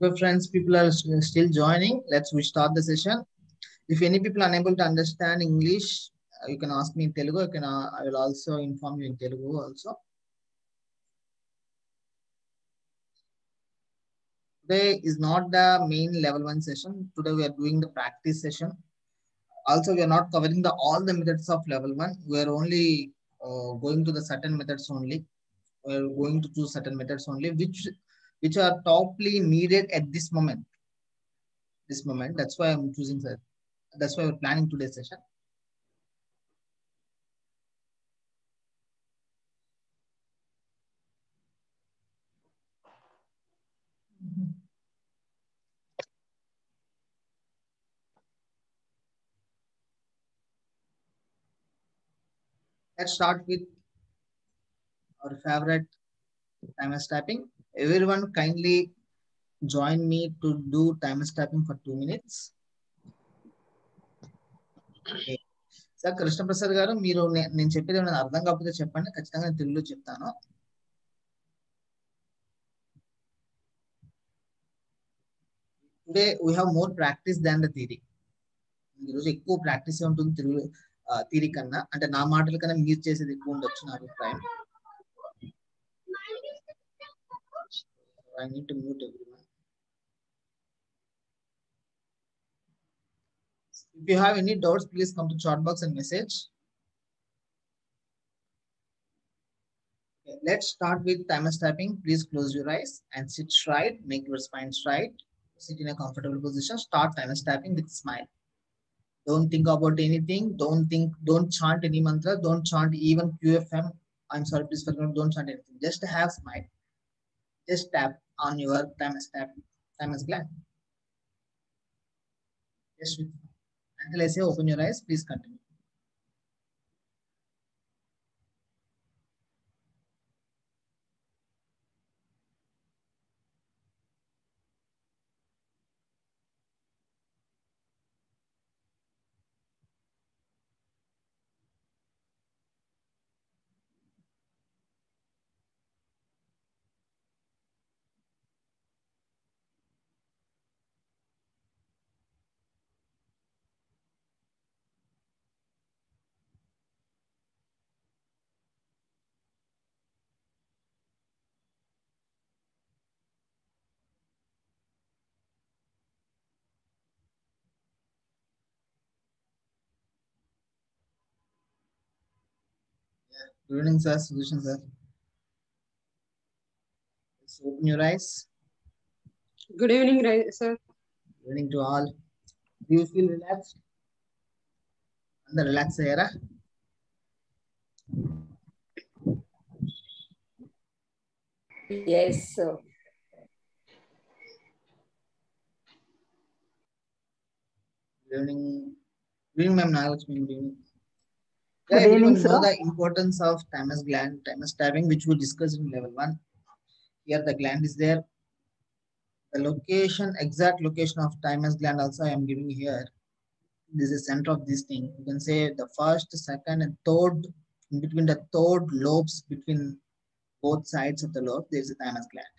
Okay, friends, people are still joining. We start the session. If any people are unable to understand English, you can ask me in Telugu. I will also inform you in Telugu also. Today is not the main level 1 session. Today we are doing the practice session. Also, we are not covering all the methods of level 1. We are only going to the certain methods only. We are going to choose certain methods only, which are toply needed at this moment. That's why I'm choosing that. That's why we're planning today's session. Let's start with our favorite timer tapping. Everyone kindly join me to do timer tapping for 2 minutes. Okay. Sir Krishnaprasad గారు మీరు నేను చెప్పేది ఏమైనా అర్థం కాకపోతే చెప్పండి, ఖచ్చితంగా తెలుగులో చెప్తాను. Today we have more practice than the theory. ఈరోజు ఎక్కువ ప్రాక్టీస్ ఉంటుంది తెలుగు థియరీ కన్నా. అంటే నా మాటల కన్నా మీరు చేసేది ఎక్కువ ఉండొచ్చు నా అభిప్రాయం. I need to mute everyone. If you have any doubts, please come to chat box and message. Okay, let's start with timer tapping. Please close your eyes and sit straight. Make your spine straight. Sit in a comfortable position. Start timer tapping with smile. Don't think about anything. Don't chant any mantra. Don't chant even QFM. I'm sorry, please forget. Don't chant anything. Just have smile. Just tap on your timer's gland. Just with, until I say open your eyes, please continue. Good evening, sir. Solution, sir. Let's open your eyes. Good evening, sir. Good evening to all. Do you feel relaxed? And the relax era. Yes, sir. Good evening. Good evening, ma'am. Good evening. Good evening, sir. Know the importance of thymus gland, thymus tapping, which we discussed in level 1. Here the gland is there. The location, exact location of thymus gland also I am giving here. This is center of this thing. You can say the first, second, and third, in between the third lobes, between both sides of the lobe, there is a thymus gland.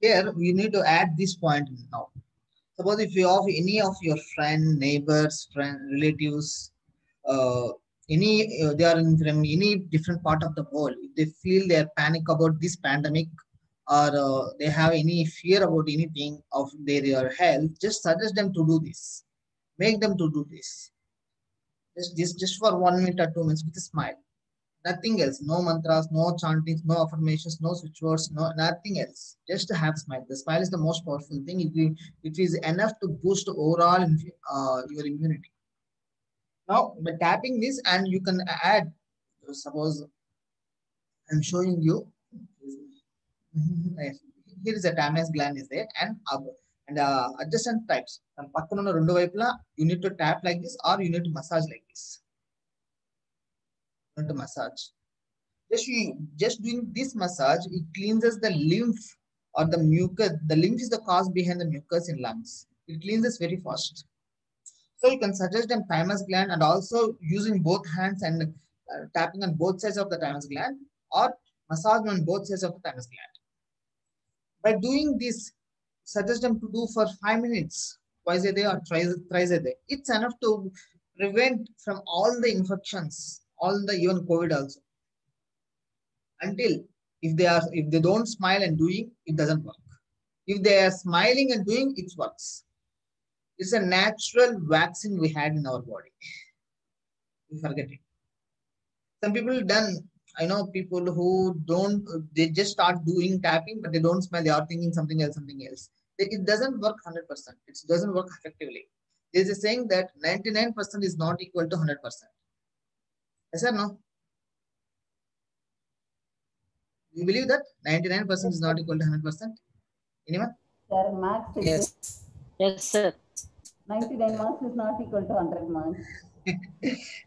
Here we need to add this point now. Suppose if you have any of your friend, neighbors, relatives, they are from any different part of the world, if they feel they are panic about this pandemic, or they have any fear about anything of their health, just suggest them to do this. Make them to do this. Just for 1 minute or 2 minutes with a smile. Nothing else. No mantras, no chantings, no affirmations, no switch words, nothing else. Just to have smile. The smile is the most powerful thing. It is enough to boost overall your immunity. Now, by tapping this, and you can add, suppose I'm showing you, here is a thymus gland is there, and adjacent types. You need to tap like this, or you need to massage like this. You need to massage. Just doing this massage, it cleanses the lymph or the mucus. The lymph is the cause behind the mucus in lungs. It cleanses very fast. So you can suggest them thymus gland, and also using both hands and tapping on both sides of the thymus gland or massage on both sides of the thymus gland. By doing this, suggest them to do for 5 minutes, twice a day or thrice a day. It's enough to prevent from all the infections, all the even COVID also. Until if they don't smile and doing, it doesn't work. If they are smiling and doing, it works. It's a natural vaccine we had in our body. We forget it. Some people done. I know people who don't. They just start doing tapping, but they don't smile. They are thinking something else, something else. It doesn't work 100%. It doesn't work effectively. There's a saying that 99% is not equal to 100%. Yes or no? You believe that 99% is not equal to 100%? Anyone? Sir, max Yes. Yes, sir. 99 marks is not equal to 100 marks.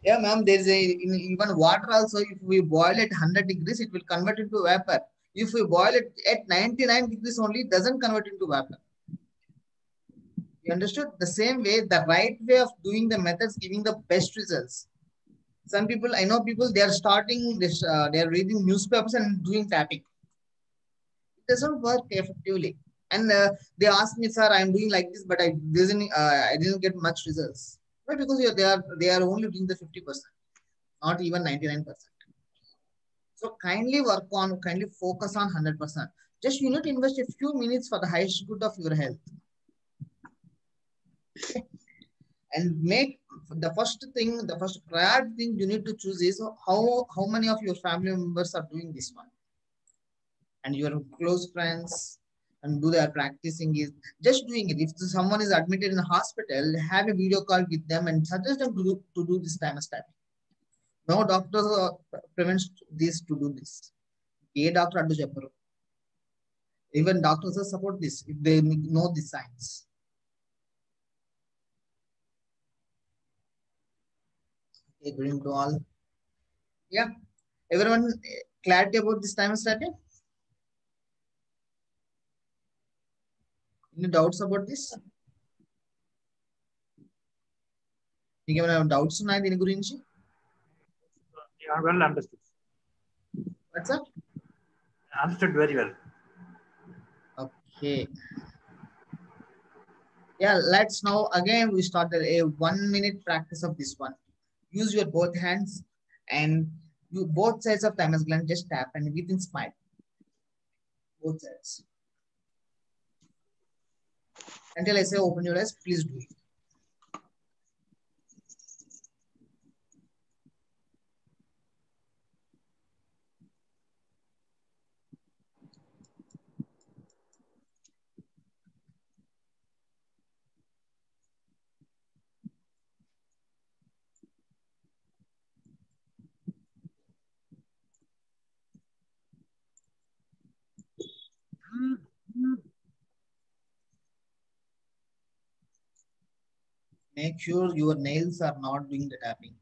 Yeah, ma'am. There's even water also. If we boil it 100 degrees, it will convert into vapor. If we boil it at 99 degrees only, it doesn't convert into vapor. You understood? The same way, the right way of doing the methods giving the best results. Some people, I know people, they are starting this, they are reading newspapers and doing tapping. It doesn't work effectively. And they ask me, sir, I'm doing like this, but I didn't get much results. Why? Because they are only doing the 50%, not even 99%. So kindly focus on 100%. Just you need to invest a few minutes for the highest good of your health. Okay. And make the first priority thing you need to choose is how many of your family members are doing this one, and your close friends, and do they are practicing is just doing it. If someone is admitted in a hospital, have a video call with them and suggest them to do this thymus tapping. No doctor prevents this to do this. A doctor addu chepparu. Even doctors support this if they know the science. Okay, good evening to all. Yeah, everyone clarity about this thymus tapping? Any doubts about this? మీకు ఏమైనా doubts ఉన్నాయి దీని గురించి? Well understood. What's up? Understood very well. Okay. Yeah, let's now again we started a 1-minute practice of this one. Use your both hands and you both sides of thymus gland, just tap and within smile. Both sides. Until I say open your eyes, please do it. Make sure your nails are not doing the tapping.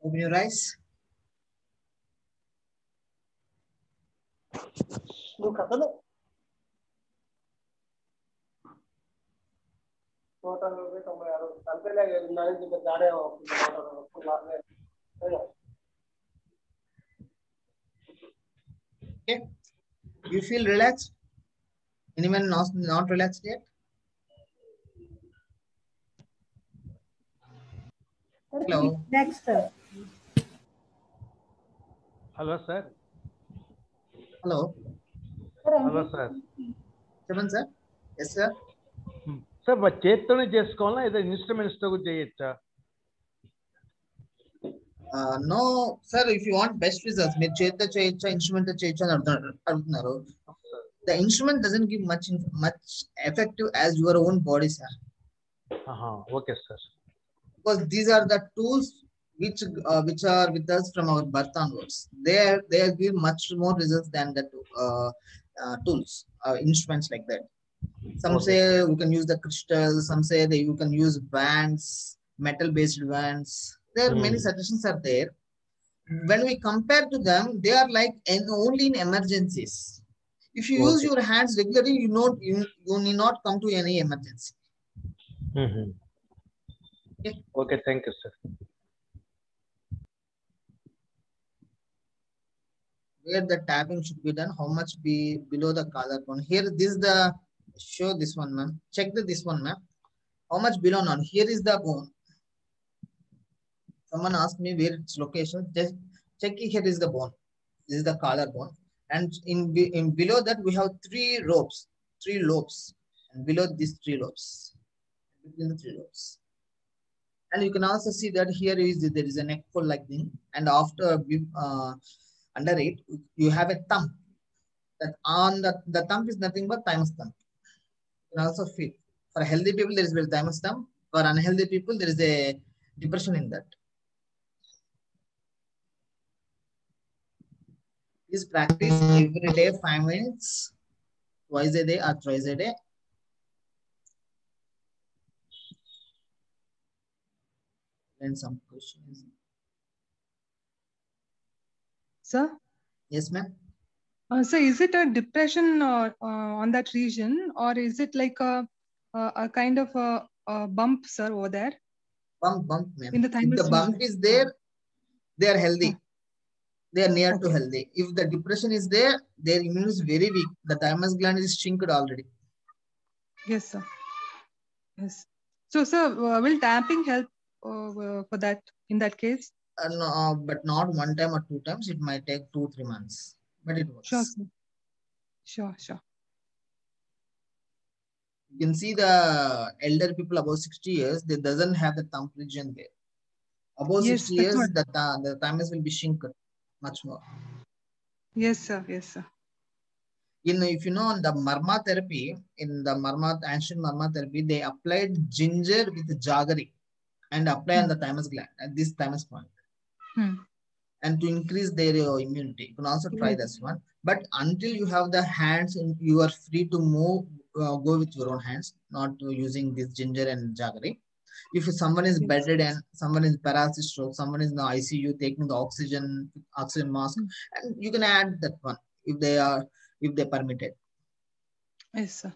Open your eyes. Okay. You feel relaxed? Anyone not relaxed yet? Hello. Next, sir. Hello, sir. Hello. Hello, sir. Seven, sir. Yes, sir. Sir మా చేత్తోనే చేసుకోవాలా ఏదో instruments తో చేయొచ్చా? No, sir. If you want best results, మీరు చేత్తో చేయొచ్చా, instrument తో చేయొచ్చా అని అడుగుతున్నారు. The instrument doesn't give much effective as your own body, sir. Okay, sir. Because these are the tools which are with us from our birth onwards. They give much more results than the tools, instruments like that. Some say we can use the crystals, some say that you can use bands, metal-based bands. There are many suggestions are there. When we compare to them, they are like only in emergencies. If you use your hands regularly, you need not come to any emergency. Okay, thank you, sir. Where the tapping should be done, how much be below the collarbone. Here, this is the, show this one, ma'am. Check this one, ma'am. How much below now? Here is the bone. Someone asked me where its location. Just check it, here is the bone. This is the collarbone. And in below that, we have three lobes. And below these three lobes. Between the three lobes. And you can also see that here there is a neck fold like thing. And after under it, you have a thumb. That on the thumb is nothing but thymus thumb. You can also feel. For healthy people, there is a thymus thumb. For unhealthy people, there is a depression in that. Please practice every day 5 minutes, twice a day or thrice a day. And some questions. Sir? Yes, ma'am. So is it a depression on that region, or is it like a kind of a bump, sir, over there? Bump, ma'am. In the thymus if the bump region. is there, they are healthy. They are near to healthy. If the depression is there, their immune is very weak. The thymus gland is shrinked already. Yes, sir. Yes. So, sir, will tapping help for that in that case? No, but not 1 time or 2 times. It might take 2-3 months, but it works. Sure, sir. Sure. You can see the elder people above 60 years, they doesn't have the thumb region there. Above 60 years, the thymus will be shrunken much more. Yes, sir. If you know, in the Marma therapy, ancient Marma therapy, they applied ginger with jaggery and apply on the thymus gland at this thymus point. And to increase their immunity. You can also try this one. But until you have the hands, you are free to move, go with your own hands, not using this ginger and jaggery. If someone is bedridden, someone is paralysis stroke, someone is in the ICU taking the oxygen mask, and you can add that one if they permitted. Yes, sir.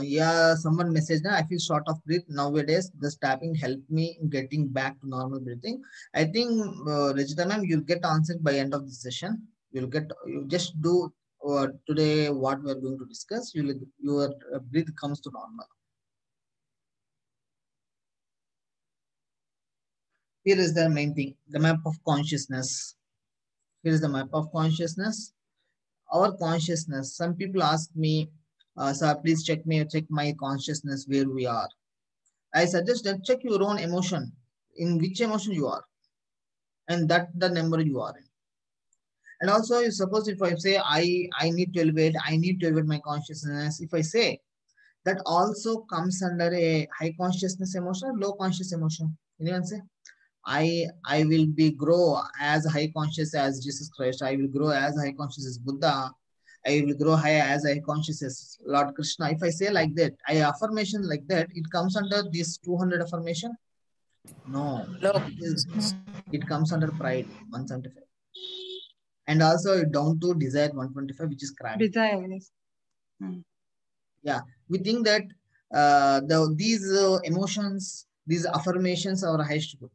Yeah, someone messaged, I feel short of breath nowadays. The tapping helped me in getting back to normal breathing. I think, Rajita ma'am, you'll get answered by end of the session. You just do today what we're going to discuss. Your breath comes to normal. Here is the main thing, the map of consciousness. Here is the map of consciousness. Our consciousness. Some people ask me, sir, please check my consciousness where we are. I suggest that check your own emotion, in which emotion you are, and that the number you are in. And also, suppose if I say I need to elevate my consciousness. If I say that also comes under a high consciousness emotion or low conscious emotion. Anyone say? I will grow as high conscious as Jesus Christ. I will grow as high conscious as Buddha. I will grow high as high conscious as Lord Krishna. If I say like that, affirmation like that, it comes under this 200 affirmation. No, it comes under pride 175, and also down to desire 125, which is craving. Desire, yes. Yeah, we think that these emotions, these affirmations are highest good.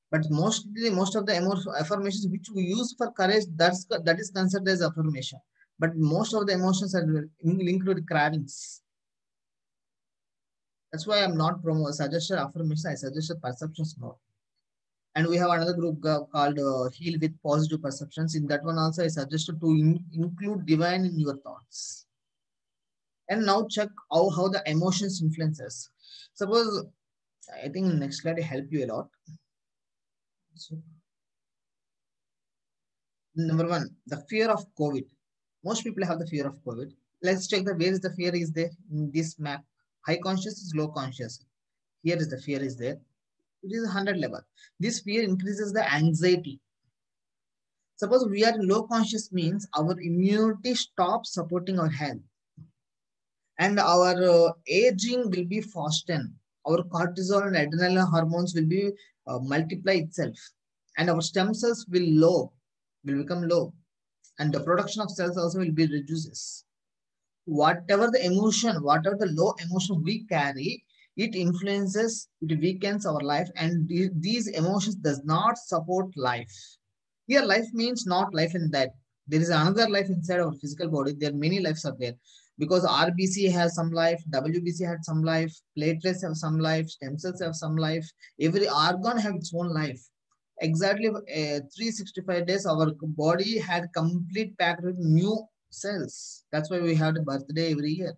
But most of the affirmations which we use for courage, that is considered as affirmation. But most of the emotions are linked with cravings. That's why I'm not suggested affirmation. I suggested perceptions more. And we have another group called Heal with Positive Perceptions. In that one also, I suggested to include divine in your thoughts. And now check how the emotions influence us. Suppose, I think next slide will help you a lot. So, number 1, the fear of COVID. Most people have the fear of COVID. Let's check where is the fear is there in this map. High conscious is low conscious. Here is the fear is there. It is 100 level. This fear increases the anxiety. Suppose we are in low conscious means our immunity stops supporting our health. and our aging will be fastened. Our cortisol and adrenaline hormones will be multiply itself, and our stem cells will become low, and the production of cells also will be reduces. Whatever the emotion, whatever the low emotion we carry, it influences, it weakens our life, and these emotions does not support life. Here life means not life in that there is another life inside our physical body. There are many lives are there, because RBC has some life, WBC had some life, platelets have some life, stem cells have some life, every organ have its own life. Exactly 365 days our body had complete packed with new cells. That's why we have the birthday every year.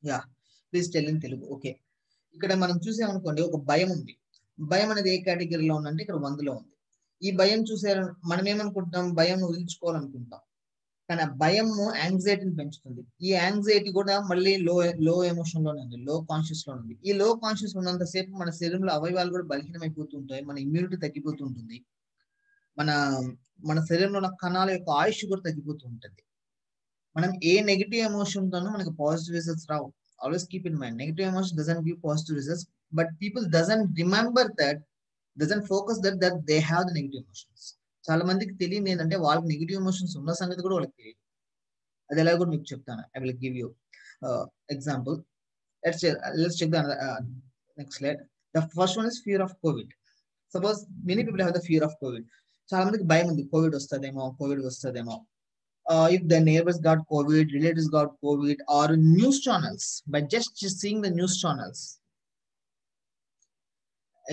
Yeah, please tell in Telugu. Okay. ఇక్కడ మనం చూసామనుకోండి, ఒక భయం ఉంది. భయం అనేది ఏ కేటగిరీలో ఉందంటే ఇక్కడ 100లో ఉంది. ఈ భయం చూసారు, మనం ఏమనుకుంటాం, భయం వదిలించుకోవాలనుకుంటాం, కానీ ఆ భయం యాంగ్జైటీని పెంచుతుంది. ఈ యాంగ్జైటీ కూడా మళ్ళీ లో ఎమోషన్ లోనే ఉంది, లో కాన్షియస్ లో ఉంది. ఈ లో కాన్షియస్ ఉన్నంతసేపు మన శరీరంలో అవయవాలు కూడా బలహీనమైపోతూ ఉంటాయి, మన ఇమ్యూనిటీ తగ్గిపోతూ ఉంటుంది, మన మన శరీరంలో ఉన్న కణాల యొక్క ఆయుష్ కూడా తగ్గిపోతూ ఉంటుంది. మనం ఏ నెగిటివ్ ఎమోషన్ తోనూ మనకి positive results Rao. Always keep in mind, negative emotion doesn't give positive results, but people doesn't remember that, doesn't focus that they have the negative emotions. చాలా మందికి తెలియదు ఏంటంటే వాళ్ళకి నెగిటివ్ ఎమోషన్స్ ఉన్న సంగతి కూడా వాళ్ళకి తెలియదు. అది ఎలా కూడా మీకు చెప్తాను. I will give you example. Let's check the next slide. The first one is fear of COVID. Suppose many people have the fear of COVID. చాలా మందికి భయం ఉంది, కోవిడ్ వస్తుందేమో. If the neighbors got COVID, relatives got COVID, or news channels, by just seeing the news channels.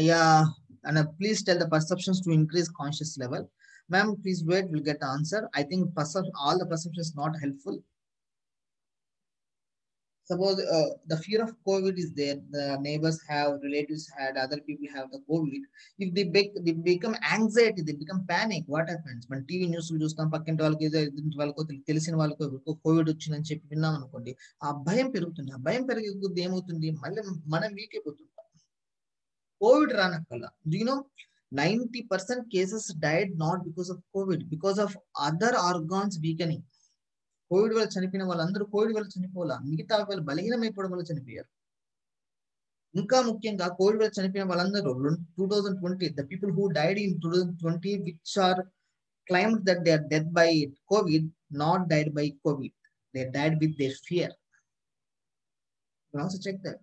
Yeah, and please tell the perceptions to increase conscious level. Ma'am, please wait, we'll get the answer. I think all the perceptions not helpful. Suppose the fear of COVID is there, the neighbors have, relatives had, other people have the COVID. If they become anxiety, they become panic, what happens? When TV news చూస్తాం, పక్కింటి వాళ్ళకి వాళ్ళకో తెలిసిన వాళ్ళకో Covid వచ్చిందని చెప్పి విన్నాం అనుకోండి, ఆ భయం పెరుగుతుంది. ఆ భయం పెరిగే కొద్ది ఏమవుతుంది, మళ్ళీ మనం వీక్ అయిపోతుంటాం. కోవిడ్ రానక్కల్లా, do you know 90% cases died not because of COVID, because of other organs weakening. Covid వల్ల చనిపోయిన వాళ్ళందరూ కోవిడ్ వల్ల చనిపోవాలా, మిగతా వాళ్ళు బలహీనమైపోవడం వల్ల చనిపోయారు. ఇంకా ముఖ్యంగా కోవిడ్ వల్ల చనిపోయిన వాళ్ళందరూ 2020, the people who died in 2020, which are claimed that they are dead by COVID, not died by COVID, they died with their fear. You can also check that.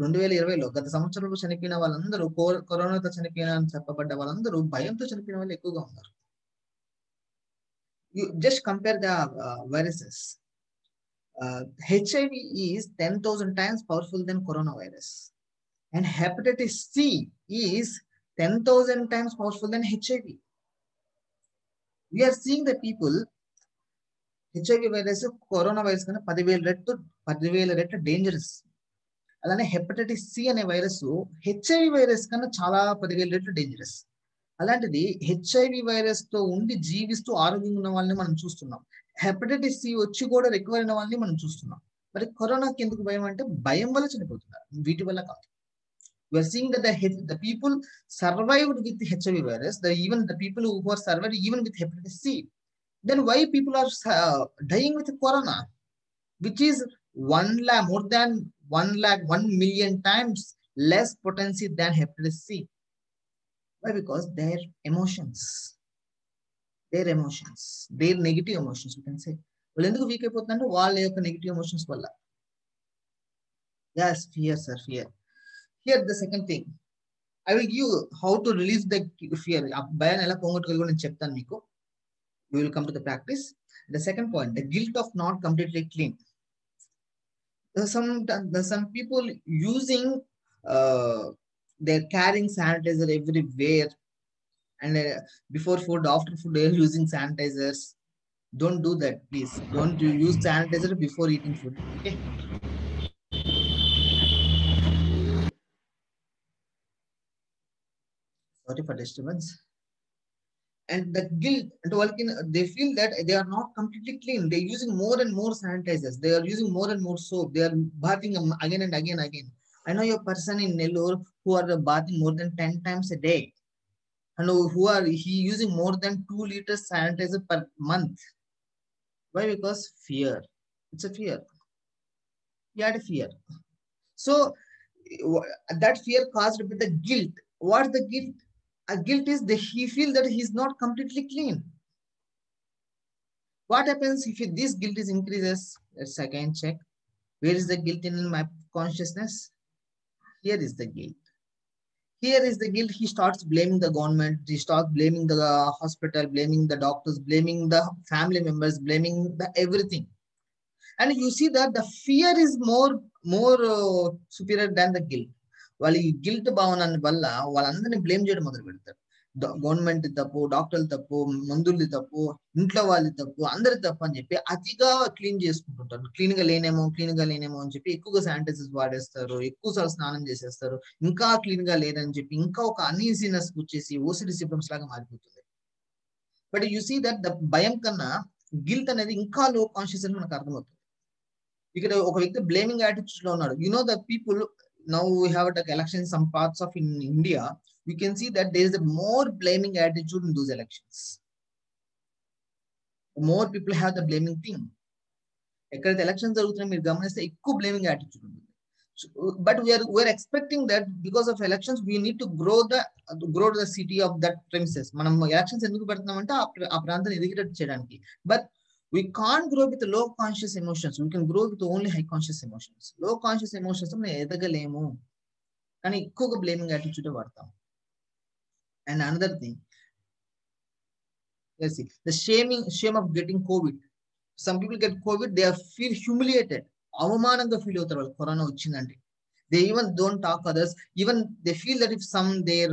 2020లో గత సంవత్సరంలో చనిపోయిన వాళ్ళందరూ కరోనాతో చనిపోయిన చెప్పబడ్డ వాళ్ళందరూ భయంతో చనిపోయిన వాళ్ళు ఎక్కువగా ఉన్నారు. You just compare the viruses. HIV is 10,000 times powerful than coronavirus, and hepatitis C is 10,000 times powerful than HIV. We are seeing the people, HIV virus coronavirus kana 10,000 రెట్లు dangerous. అలానే హెపటైటిస్ సి అనే virus HIV virus కన్నా చాలా 10,000 రెట్లు dangerous. అలాంటిది HIV virus తో ఉండి జీవిస్తూ ఆరోగ్యంగా ఉన్న వాళ్ళని మనం చూస్తున్నాం. హెపటైటిస్ సి వచ్చి కూడా రికవర్ అయిన వాళ్ళని మనం చూస్తున్నాం. మరి కరోనాకి ఎందుకు భయం అంటే భయం వల్ల చనిపోతున్నారు, వీటి వల్ల కాదు. We are seeing that the people survived with the HIV virus, even the people who are survived even with hepatitis C. Then why people are dying with corona, which is 1 million times less potency than hepatitis C? Why? Because their emotions, their negative emotions, we can say. వాళ్ళు ఎందుకు week అయిపోతుందంటే వాళ్ళ యొక్క negative emotions వల్ల. Yes, fear, sir, fear. Here the second thing, I will give you how to release the fear. భయాన్ని ఎలా పోగొట్టుకోవాలో నేను చెప్తాను మీకు. We will come to the practice. The second point, the guilt of not completely clean. Some people using they're carrying sanitizer everywhere, and before food, after food, they're using sanitizers. Don't do that, please. Don't use sanitizer before eating food. Okay. Sorry for disturbance. And the guilt, they feel that they are not completely clean. They're using more and more sanitizers. They are using more and more soap. They are bathing again and again. I know a person in Nellore who are bathing more than 10 times a day. And he using more than 2 liters sanitizer per month. Why? Because fear. It's a fear. He had a fear. So that fear caused with the guilt. What's the guilt? A guilt is that he feels that he's not completely clean. What happens if this guilt is increases? Let's again check. Where is the guilt in my consciousness? Here is the guilt. Here is the guilt. He starts blaming the government. He starts blaming the hospital, blaming the doctors, blaming the family members, blaming the everything. And you see that the fear is more superior than the guilt. వాళ్ళు ఈ guilt భావన వల్ల వాళ్ళందరినీ blame చేయడం మొదలు పెడతారు. Government తప్పు, డాక్టర్లు తప్పు, మందులు తప్పు, ఇంట్లో వాళ్ళు తప్పు, అందరి తప్పు అని చెప్పి అతిగా క్లీన్ చేసుకుంటుంటారు. క్లీన్ గా లేనేమో అని చెప్పి ఎక్కువగా శానిటైజర్స్ వాడేస్తారు, ఎక్కువసార్లు స్నానం చేసేస్తారు, ఇంకా క్లీన్ గా లేదని చెప్పి ఇంకా ఒక అన్ఈజీనెస్ వచ్చేసి ఓసిడి సిమ్టమ్స్ లాగా మారిపోతుంది. But you see that the భయం కన్నా గిల్ట్ అనేది ఇంకా లో కాన్షియస్ అని మనకు అర్థమవుతుంది. ఇక్కడ ఒక వ్యక్తి బ్లేమింగ్ యాటిట్యూడ్ లో ఉన్నాడు. You know the people now we have the election in some parts of in India, we can see that there is a more blaming attitude in those elections. More people have the blaming thing. ఎక్కడైతే election జరుగుతున్నాయి మీరు గమనిస్తే ఎక్కువ blaming attitude ఉంటుంది. But we are expecting that because of elections we need to grow the city of that premises. మనం elections ఎందుకు పెడుతున్నామంటే ఆ ప్రాంతాన్ని ఎదిగేటట్టు చేయడానికి. But we can't grow with low conscious emotions. We can grow with only high conscious emotions. Low conscious emotions మనం ఎదగలేము, కానీ ఎక్కువగా blaming attitude వాడతాం. And another thing, let's see, the shame of getting COVID. Some people get COVID, they feel humiliated. అవమానంగా feel అవుతారు వాళ్ళు corona వచ్చిందంటే. They even don't talk others. Even they feel that if some their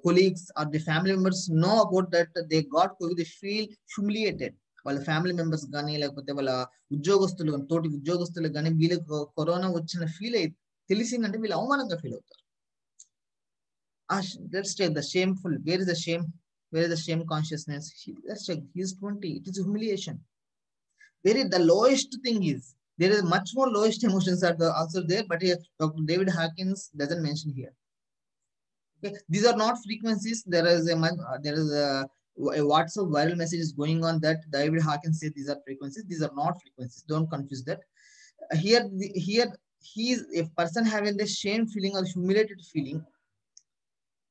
colleagues or the family members know about that they got COVID, they feel humiliated. వాళ్ళ family members కానీ లేకపోతే వాళ్ళ ఉద్యోగస్తులు తోటి ఉద్యోగస్తులు కానీ వీళ్ళకి కరోనా వచ్చిన ఫీల్ అయి తెలిసిందంటే వీళ్ళు అవమానంగా ఫీల్ అవుతారు. Let's check the shameful. Where is the shame? Where is the shame consciousness? Let's check. He is 20. It is humiliation. Where is the lowest thing is? There is much more lowest emotions are also there, but here Dr. David Hawkins doesn't mention here. Okay, these are not frequencies. There is a WhatsApp viral message is going on that David Hawkins said these are frequencies. These are not frequencies. Don't confuse that. Here he is a person having the shame feeling or humiliated feeling,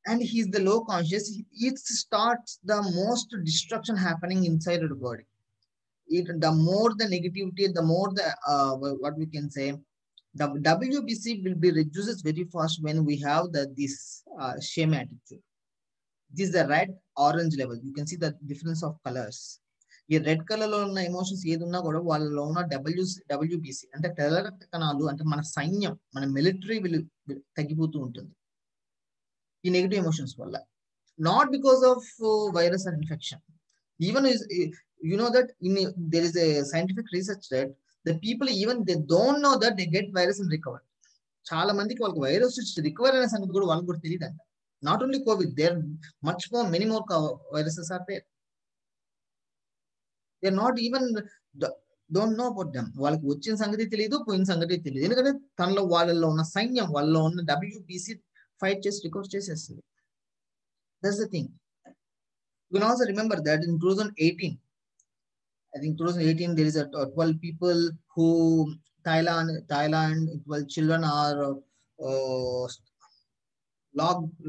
and he is the low conscious. It starts the most destruction happening inside the body. The more the negativity, the more the what we can say, the WBC will be reduces very fast when we have this shame attitude. This is the red orange level. You can see the difference of colors. ఈ red colour లో ఉన్న emotions ఏది ఉన్నా కూడా వాళ్ళలో ఉన్న WBC అంటే తెల్ల రక్త కణాలు అంటే మన సైన్యం, మన మిలిటరీ తగ్గిపోతూ ఉంటుంది ఈ నెగిటివ్ ఎమోషన్స్ వల్ల. Not because of virus are infection. Even you know that there is a scientific research that the people even they don't know that they get virus and recover. చాలా మందికి వాళ్ళకి virus వచ్చి recover అయిన సంగతి కూడా వాళ్ళకి కూడా తెలియదంట. Not only COVID, there are much more, many more viruses are there. They are not even don't know about them. వాళ్ళకి వచ్చిన సంగతి తెలియదు, పోయిన సంగతి తెలియదు. ఎందుకంటే తనలో వాళ్ళలో ఉన్న సైన్యం, వాళ్ళలో ఉన్న WBC ఫైట్ చేసి రికవర్ చేసేస్తుంది. That's the thing. You can also remember that in 2018, I think 2018, there is 12 people who Thailand, 12 children are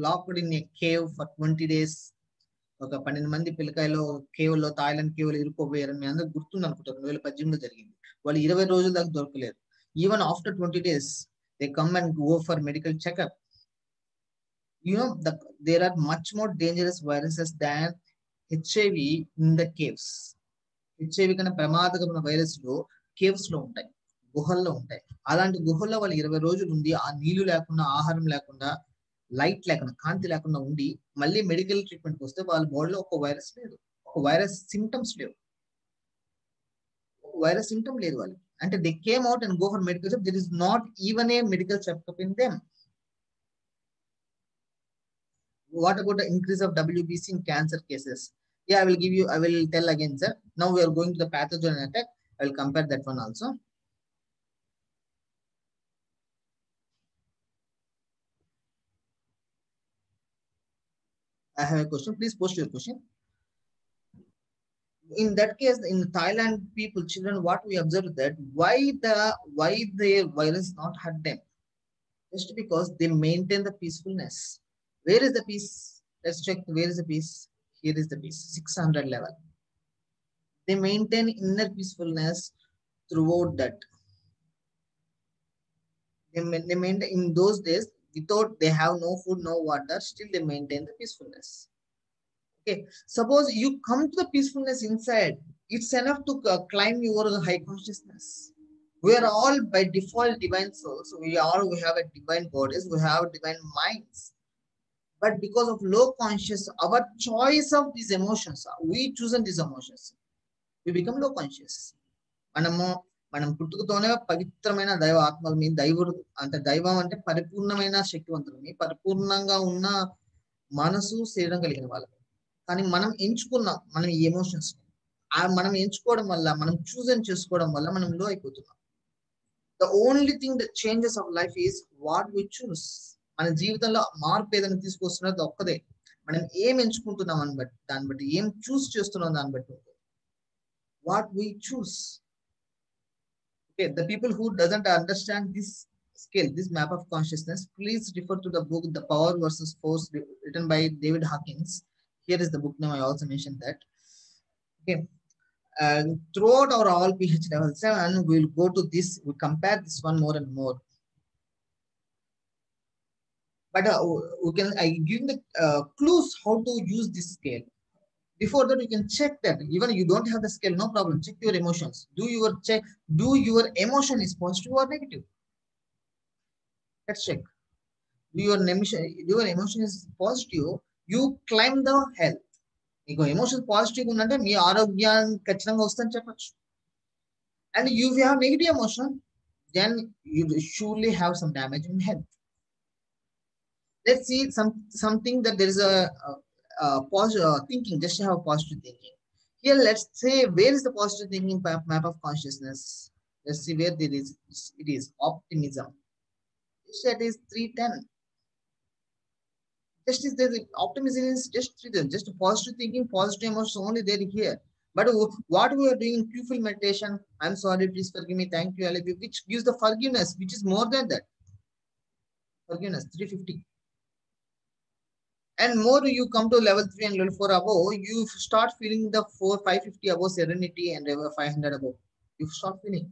locked in a cave for 20 days. ఒక 12 మంది పిల్లకాయలు కేవ్ లో థాయిలాండ్ కేవ్ లో ఇరుక్కుపోయారని మీ అందరూ గుర్తుంది అనుకుంటారు. 2018లో జరిగింది. వాళ్ళు 20 రోజుల దాకా దొరకలేరు. Even after 20 days they come and go for medical checkup. You know there are much more dangerous viruses than HIV in the caves. HIV కన్నా ప్రమాదకరమైన వైరస్లు కేవ్స్ లో ఉంటాయి, గుహల్లో ఉంటాయి. అలాంటి గుహల్లో వాళ్ళు 20 రోజులు ఉంది, ఆ నీళ్లు లేకుండా, ఆహారం లేకుండా, లైట్ లేకుండా, కాంతి లేకుండా ఉండి మళ్ళీ మెడికల్ ట్రీట్మెంట్కి వస్తే వాళ్ళ బాడీలో ఒక వైరస్ లేదు, ఒక వైరస్ సిమ్టమ్స్ లేవు, వైరస్ సిమ్టమ్ లేదు వాళ్ళకి. అంటే they came out and go for medical checkup. There is not even a medical checkup in them. What about the increase of WBC in cancer cases? Yeah, I will tell again, sir. Now we are going to the pathogen attack. I will compare that one also. I have a question. Please post your question. in that case, in Thailand, people, children, what we observed that why their violence not hurt them? Just because they maintain the peacefulness. Where is the peace? Let's check. Where is the peace? Here is the peace. 600 level. They maintain inner peacefulness throughout that. They maintain in those days without they have no food, no water. Still, they maintain the peacefulness. Okay, suppose you come to the peacefulness inside, it's enough to climb your high consciousness. We are all by default divine souls. We have a divine bodies, we have divine minds. But because of low conscious, our choice of these emotions, we chosen these emotions. We become low conscious. మనము మనం పుట్టుకతోనే పవిత్రమైన దైవ ఆత్మలు మీ దైవుడు అంటే దైవం అంటే పరిపూర్ణమైన శక్తివంతులు పరిపూర్ణంగా ఉన్న మనసు శరీరం కలిగిన వాళ్ళు. కానీ మనం ఎంచుకున్నాం మనం ఈ ఎమోషన్స్ మనం ఎంచుకోవడం వల్ల మనం చూజ్ అండ్ చేసుకోవడం వల్ల మనం లో అయిపోతున్నాం. The only thing that changes of life is what we choose. మన జీవితంలో మార్పు ఏదైనా తీసుకొస్తున్నది ఒక్కదే, మనం ఏం ఎంచుకుంటున్నాం అని బట్టి, దాన్ని బట్టి ఏం చూస్ చేస్తున్నాం దాన్ని బట్టి. What we choose. Okay, the people who doesn't understand this scale, this map of consciousness, please refer to the book The Power versus Force, written by David Hawkins. Here is the book name. I also mentioned that. Okay, throughout our all PH level 7, we'll go to this. We compare this one more and more. But we can give the clues how to use this scale. Before that, you can check that even you don't have the scale, no problem. Check your emotions. Do your emotion is positive or negative? Let's check. Do your emotion is positive, you climb the health. మీకు emotion positive ఉందంటే మీ ఆరోగ్యం ఖచ్చితంగా వస్తుందని చెప్పచ్చు. And if you have negative emotion, then you surely have some damage in health. Let's see something that there is a positive thinking. Just have positive thinking. Here, let's say where is the positive thinking map of consciousness? Let's see where there is. It is optimism. That is 310. Optimism is just 310. Just positive thinking, positive emotions only there here. But what we are doing in Q-full meditation, I'm sorry, please forgive me, thank you, I love you, which gives the forgiveness, which is more than that. Forgiveness, 350. And more you come to level 3 and level 4 above, you start feeling the 550 above serenity and 500 above. You start feeling.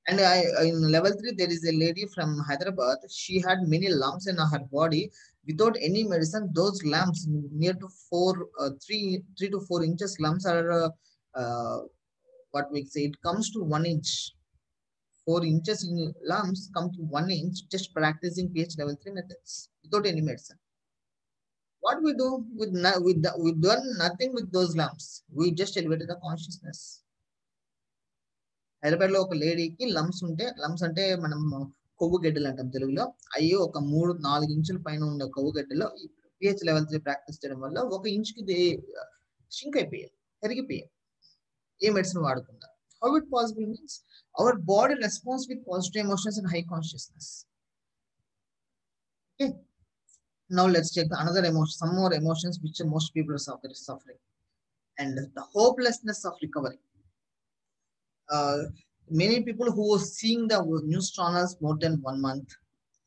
And in level 3, there is a lady from Hyderabad. She had many lumps in her body. Without any medicine, those lumps near to 3 to 4 inches lumps are what we say. It comes to 1 inch. 4 inches in lumps come to 1 inch. Just practicing pH level 3 methods without any medicine. What we do we done nothing with those lumps. We just elevated the consciousness. Hyderabad లో ఒక లేడీకి lumps అంటే మనం కొవ్వు గడ్డలు అంటాం తెలుగులో. అయ్యో ఒక 3-4 ఇంచుల పైన ఉన్న కొవ్వు గడ్డలో పిహెచ్ లెవెల్ 3 ప్రాక్టీస్ చేయడం వల్ల 1 ఇంచుకి షింక్ అయిపోయాయి, పెరిగిపోయాయి. ఏ మెడిసిన్ వాడకుండా. How it possible means our body response with positive emotions and high consciousness. Okay. Now let's check another emotion, some more emotions which most people are suffering, and the hopelessness of recovery. Many people who are seeing the news channels more than 1 month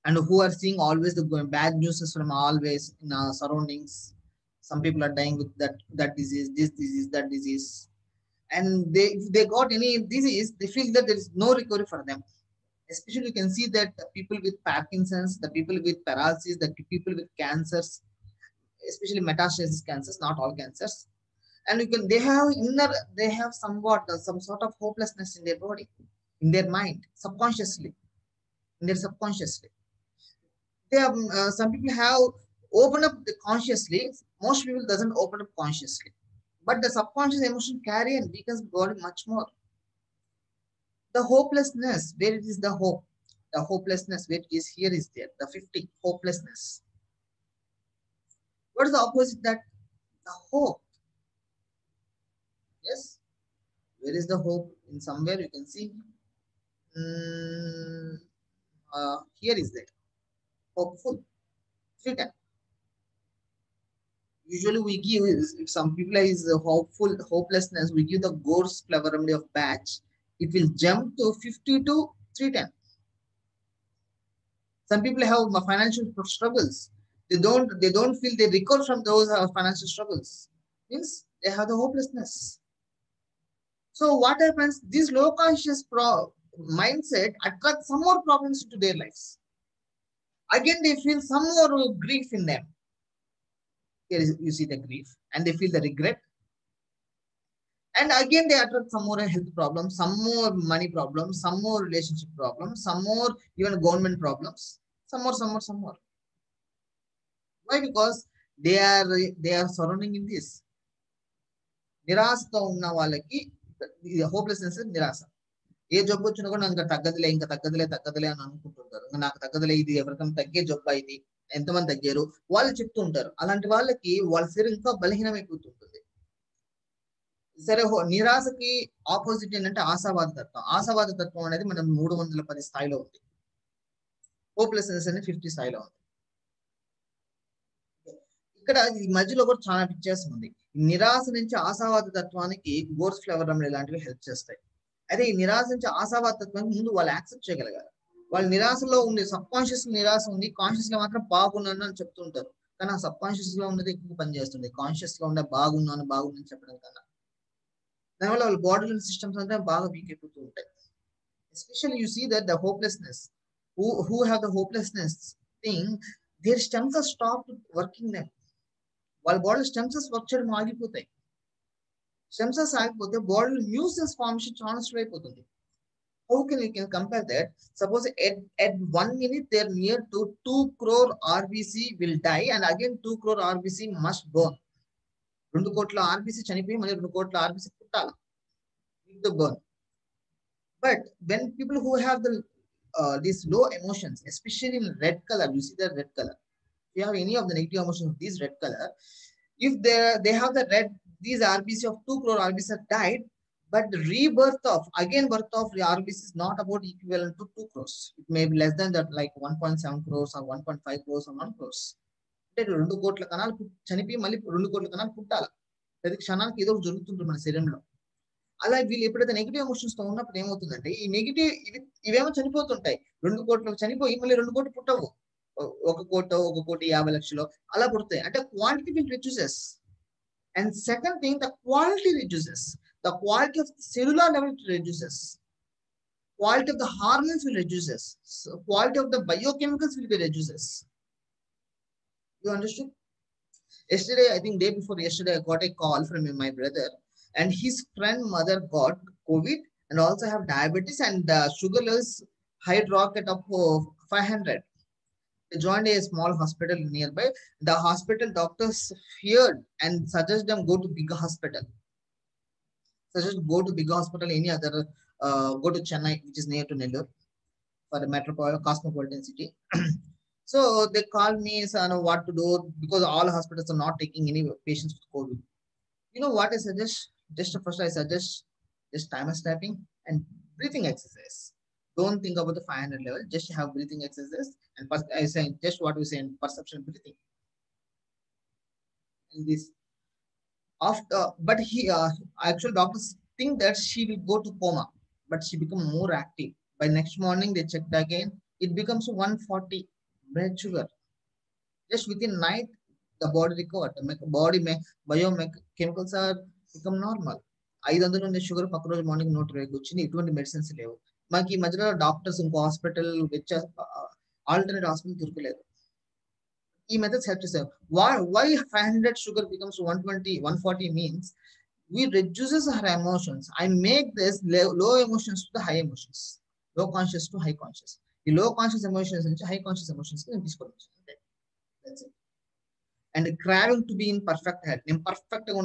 and who are seeing always the bad news from always in our surroundings. Some people are dying with that disease, this disease, that disease, and if they got any disease, they feel that there is no recovery for them. Especially you can see that the people with Parkinson's, the people with paralysis, the people with cancers, especially metastasis cancers, not all cancers. And they have somewhat some sort of hopelessness in their body, in their mind, subconsciously. They have some people have opened up consciously. Most people doesn't open up consciously, but the subconscious emotion carry and weakens body much more. The hopelessness, where it is the hope? The hopelessness, where it is here is there. The 50, hopelessness. What is the opposite that? The hope. Yes. Where is the hope? In somewhere you can see. Here is that. Hopeful. 310. Usually we give, if some people is hopelessness, we give the Gorse Flower Remedy of batch. It will jump to 50 to 310. Some people have financial struggles. They don't feel they recover from those financial struggles. Means they have the hopelessness. So what happens? This low conscious mindset attracts some more problems into their lives. Again, they feel some more grief in them. Here you see the grief, and they feel the regret. And again, they attract some more health problems, some more money problems, some more relationship problems, some more even government problems, some more. Why? Because they are surrounding in this. నిరాశతో ఉన్న వాళ్ళకి hopelessness నిరాశ. ఏ జబ్బు వచ్చినా కూడా ఇంకా తగ్గదులే అని అనుకుంటుంటారు. నాకు తగ్గదులే, ఇది ఎవరికైనా తగ్గే జబ్బు ఇది, ఎంతమంది తగ్గారు వాళ్ళు చెప్తూ ఉంటారు. అలాంటి వాళ్ళకి వాళ్ళ శరీరం ఇంకా బలహీనమైపోతుంటుంది. సరే, నిరాశకి ఆపోజిట్ ఏంటంటే ఆశావాద తత్వం. ఆశావాద తత్వం అనేది మనం 310 స్థాయిలో ఉంది. హోప్లెస్నెస్ అనేది 50 స్థాయిలో ఉంది. ఇక్కడ ఈ మధ్యలో కూడా చాలా వ్యత్యాసం ఉంది. నిరాశ నుంచి ఆశావాద తత్వానికి గోర్స్ ఫ్లవర్ రెమెడీ లాంటివి హెల్ప్ చేస్తాయి. అయితే ఈ నిరాశ నుంచి ఆశావాద తత్వానికి ముందు వాళ్ళు యాక్సెప్ట్ చేయగలగాలి. వాళ్ళు నిరాశలో ఉంది, సబ్ కాన్షియస్ నిరాశ ఉంది, కాన్షియస్ లో మాత్రం బాగున్నాను అని చెప్తుంటారు. కానీ ఆ సబ్ కాన్షియస్ లో ఉన్నది ఎక్కువ పనిచేస్తుంది. కాన్షియస్ లో ఉండే బాగున్నాను చెప్పడం కన్నా దానివల్ల వాళ్ళ బాడీ సిస్టమ్స్ అంతా బాగా వీక్ అయిపోతూ ఉంటాయి. Especially you see that the hopelessness who have the hopelessness thing, their stems are stopped working them. వాళ్ళ బాడీ స్టెమ్ సెల్స్ వర్క్ చేయడం ఆగిపోతాయి. స్టెమ్ సెల్స్ ఆగిపోతే బాడీలో న్యూ సెల్స్ ఫార్మేషన్ చాలా స్లో అయిపోతుంది. How can we compare that? Suppose at 1 minute they're near to 2 crore RBC will die, and again 2 crore RBC must burn. 2 కోట్ల RBC చనిపోయి మళ్ళీ 2 కోట్ల RBC పుట్టాలి. Burn. But when people who have these low emotions, especially in red color, you see the red color. If you have any of the negative emotions, this red color, if they have the red, these RBC of 2 crore RBC have died, but the birth of the RBC is not about equivalent to 2 crores. It may be less than that, like 1.7 crores or 1.5 crores or 1 crores. అంటే 2 కోట్ల కణాలు చనిపోయి మళ్ళీ 2 కోట్ల కణాలు పుట్టాలి. ప్రతి క్షణానికి ఏదో జరుగుతుంటుంది మన శరీరంలో. అలా వీళ్ళు ఎప్పుడైతే నెగిటివ్ ఎమోషన్స్ తో ఉన్నప్పుడు ఏమవుతుందంటే ఈ నెగిటివ్ ఇవేమో చనిపోతుంటాయి. 2 కోట్లు చనిపోయి మళ్ళీ 2 కోట్లు పుట్టవు. 1 కోటి 50 లక్షలు అలా పుడతాయి. అంటే quantity will reduces. And second thing, the quality reduces. The quality of cellular level reduces. Quality of the hormones will reduces. So quality of the biochemicals will be reduces. You understood? Yesterday, I think day before yesterday, I got a call from my brother, and his friend mother got COVID and also have diabetes, and sugar levels high rocket up 500. They joined a small hospital nearby. The hospital doctors feared and suggested them go to bigger hospital. Go to bigger hospital, any other, go to Chennai, which is near to Nellore, for the metropolitan cosmopolitan city. So they called me, so I know what to do, because all hospitals are not taking any patients with COVID. You know what I suggest? First I suggest just timer snapping and breathing exercise. Don't think about the 500 level, just have breathing exercise. And I say just what we say in perception breathing. And this after, but actual doctors think that she will go to coma, but she become more active. By next morning they checked again, it becomes 140 blood sugar. Just within night the body recovered. The body biochemicals are become normal. 500 ఉండే sugar పక్క రోజు morning 120 వచ్చింది. ఎటువంటి medicines లేవు. మాకు ఈ మధ్యలో doctors ఇంకో హాస్పిటల్ ఆల్టర్నేట్ హాస్పిటల్ దొరకలేదు. ఈ మెథడ్స్ హెల్ప్ చేస్తారు. Why 500 sugar becomes 120, 140 means we reduces our emotions. I make this low emotions to the high emotions, low conscious to high conscious. The low conscious emotions and high conscious emotions can be discouraged. That's it. And craving to be in perfect health. నేను perfect గా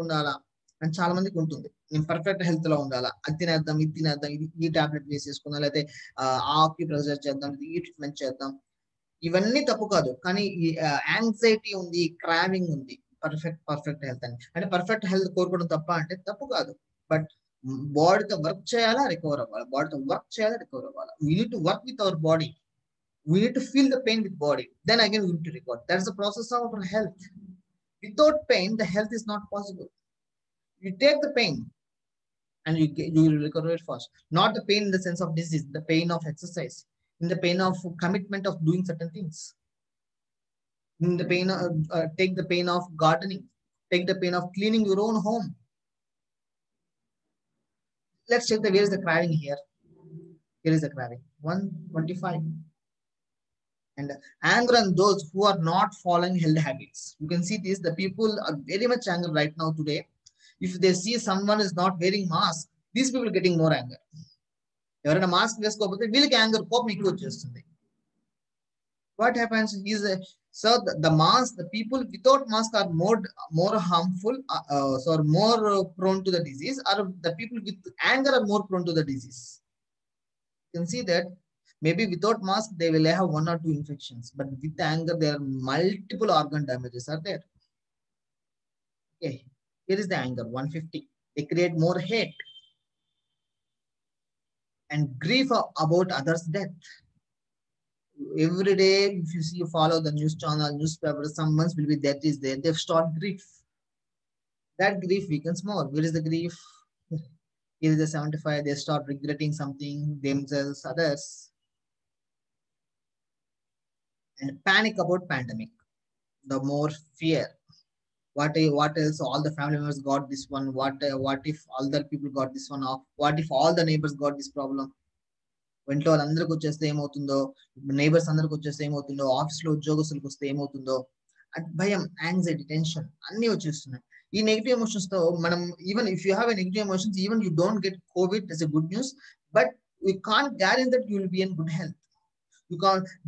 ఉండాలా అని చాలా మందికి ఉంటుంది. నేను perfect health లో ఉండాలా, అది తినేద్దాం, ఇది తినేద్దాం, ఈ టాబ్లెట్ వేసేసుకుందాం, లేకపోతే ఆక్యుప్రెషర్ చేద్దాం, ఈ ట్రీట్మెంట్ చేద్దాం. ఇవన్నీ తప్పు కాదు, కానీ ఈ యాంగ్జైటీ ఉంది, క్రావింగ్ ఉంది. పర్ఫెక్ట్ హెల్త్ అని అంటే పర్ఫెక్ట్ హెల్త్ కోరుకోవడం తప్ప అంటే తప్పు కాదు. బట్ బాడీతో వర్క్ చేయాలా, రికవర్ అవ్వాలి. బాడీతో వర్క్ చేయాలా, రికవర్ అవ్వాలి. We need to work with our body. We need to feel the pain with body. Then again we need to recover. That's the process of our health. Without pain, the health is not possible. You take the pain and you will recover it fast. Not the pain in the sense of disease, the pain of exercise, in the pain of commitment of doing certain things. In the pain, take the pain of gardening, take the pain of cleaning your own home. Let's check where is the craving here. Here is the craving, 125. And anger on those who are not following healthy habits. You can see this, the people are very much angry right now today. If they see someone is not wearing mask, these people are getting more anger. ఎవరైనా mask వేసుకోకపోతే వీళ్ళకి anger కోపం ఎక్కువ వచ్చేస్తుంది. What happens is, so the mask, the people without mask are more harmful, so are more prone to the disease, or the people with anger are more prone to the disease. You can see that maybe without mask they will have 1 or 2 infections, but with anger there are multiple organ damages are there. Okay, here is the anger, 150. They create more hate and grief about others' death. Every day, if you see, you follow the news channel, newspaper, someone's will be death is there. They've start grief. That grief weakens more. Where is the grief? Here is the 75. They start regretting something, themselves, others. And panic about pandemic. The more fear. What else? All the family members got this one. What if all the people got this one off? What if all the neighbors got this problem? వెంటలో వాళ్ళందరికి వచ్చేస్తే ఏమవుతుందో, neighbours అందరికి వచ్చేస్తే ఏమవుతుందో, ఆఫీస్లో ఉద్యోగస్తులకు వస్తే ఏమవుతుందో, భయం, యాంగ్జైటీ, టెన్షన్ అన్ని వచ్చేస్తున్నాయి. ఈ నెగిటివ్ ఎమోషన్స్ తో మనం, even if you have a negative emotions, even you don't get Covid, it's a good news, but you can't guarantee that you will be in good health.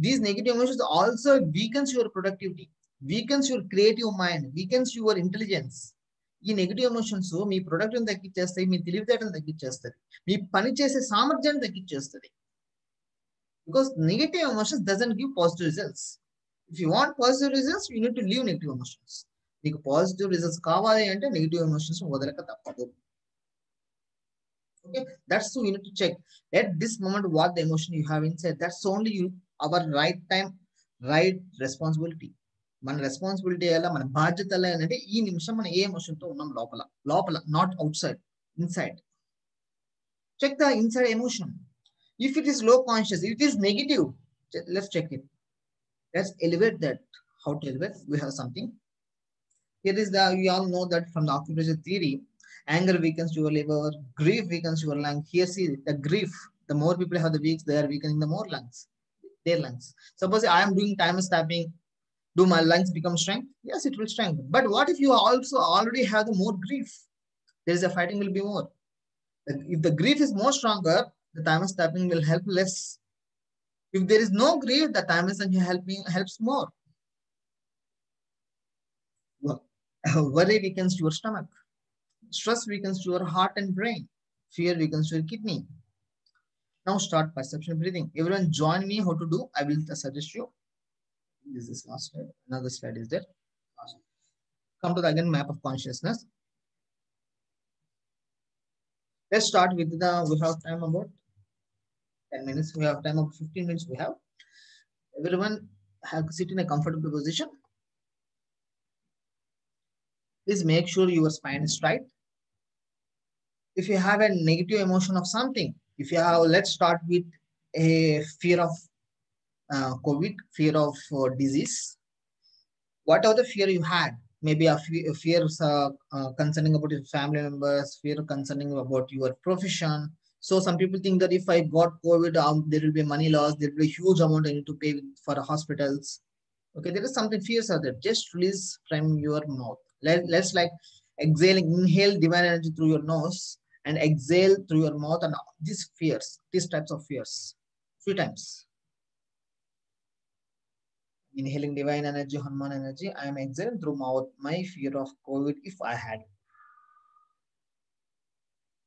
These negative emotions also weakens your productivity, weakens your creative mind, weakens your intelligence. ఈ negative emotions మీ productive తగ్గించేస్తాయి, మీ తెలివితేటలు తగ్గించేస్తుంది, మీ పని చేసే సామర్థ్యాన్ని తగ్గించేస్తుంది. Because negative emotions doesn't give positive results. If you want positive results, you need to leave negative emotions. మీకు positive results కావాలి అంటే negative emotions వదలక తప్పదు. Okay, that's so you need to check at this moment what the emotion you have inside. That's only our right time, right responsibility. మన responsibility ఎలా, మన బాధ్యత ఎలా అంటే ఈ నిమిషం మనం ఏ ఎమోషన్ తో ఉన్నాం లోపల, not outside, inside. Check the inside emotion. If it is low conscious, if it is negative, let's check it. Let's elevate that. How to elevate? We have something. Here is we all know that from the acupressure theory, anger weakens your liver, grief weakens your lung. Here, see the grief. The more people have the weeks, they are weakening the more lungs, their lungs. Suppose I am doing Timus tapping. Do my lungs become strength? Yes, it will strengthen. But what if you also already have the more grief? There is a fighting will be more. If the grief is more stronger, the Timus tapping will help less. If there is no grief, the Timus helps more. Worry weakens your stomach. Stress weakens your heart and brain. Fear weakens your kidney. Now start perception breathing. Everyone join me how to do. I will suggest you. This is last slide. Another slide is there. Come to the again map of consciousness. Let's start with we have time about 10 minutes. We have time of 15 minutes we have. Everyone have sit in a comfortable position. Please make sure your spine is straight. If you have a negative emotion of something, if you have, let's start with a fear of COVID, fear of disease. Whatever the fear you had, maybe a fear concerning about your family members, fear concerning about your profession. So some people think that if I got COVID, there will be money loss, there will be a huge amount I need to pay for hospitals. Okay, there is something fears are there. Just release from your mouth. Let's like exhaling, inhale divine energy through your nose and exhale through your mouth, and these fears, these types of fears, few times. Inhaling divine energy, Hanuman energy. I am exhaling through mouth my fear of COVID if I had.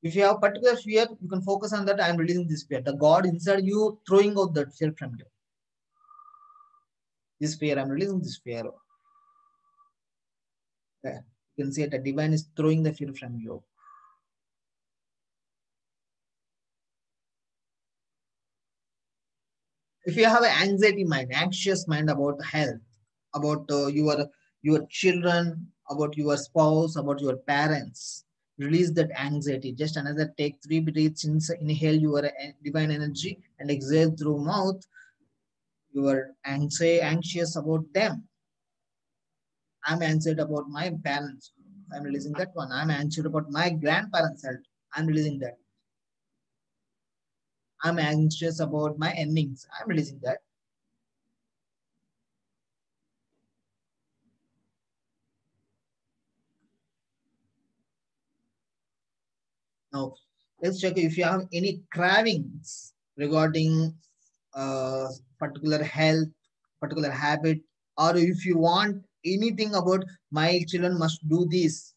If you have particular fear, you can focus on that. I am releasing this fear. The God inside you throwing out that fear from you. This fear, I am releasing this fear. Okay. You can see that the divine is throwing the fear from you. If you have an anxiety mind, anxious mind about health, about your children, about your spouse, about your parents. Release that anxiety. Just another take 3 breaths. Inhale your divine energy and exhale through mouth. You are anxious about them. I'm anxious about my parents. I'm releasing that one. I'm anxious about my grandparents' health. I'm releasing that. I'm anxious about my earnings. I'm releasing that. Now, let's check if you have any cravings regarding particular health, particular habit, or if you want anything about my children must do this,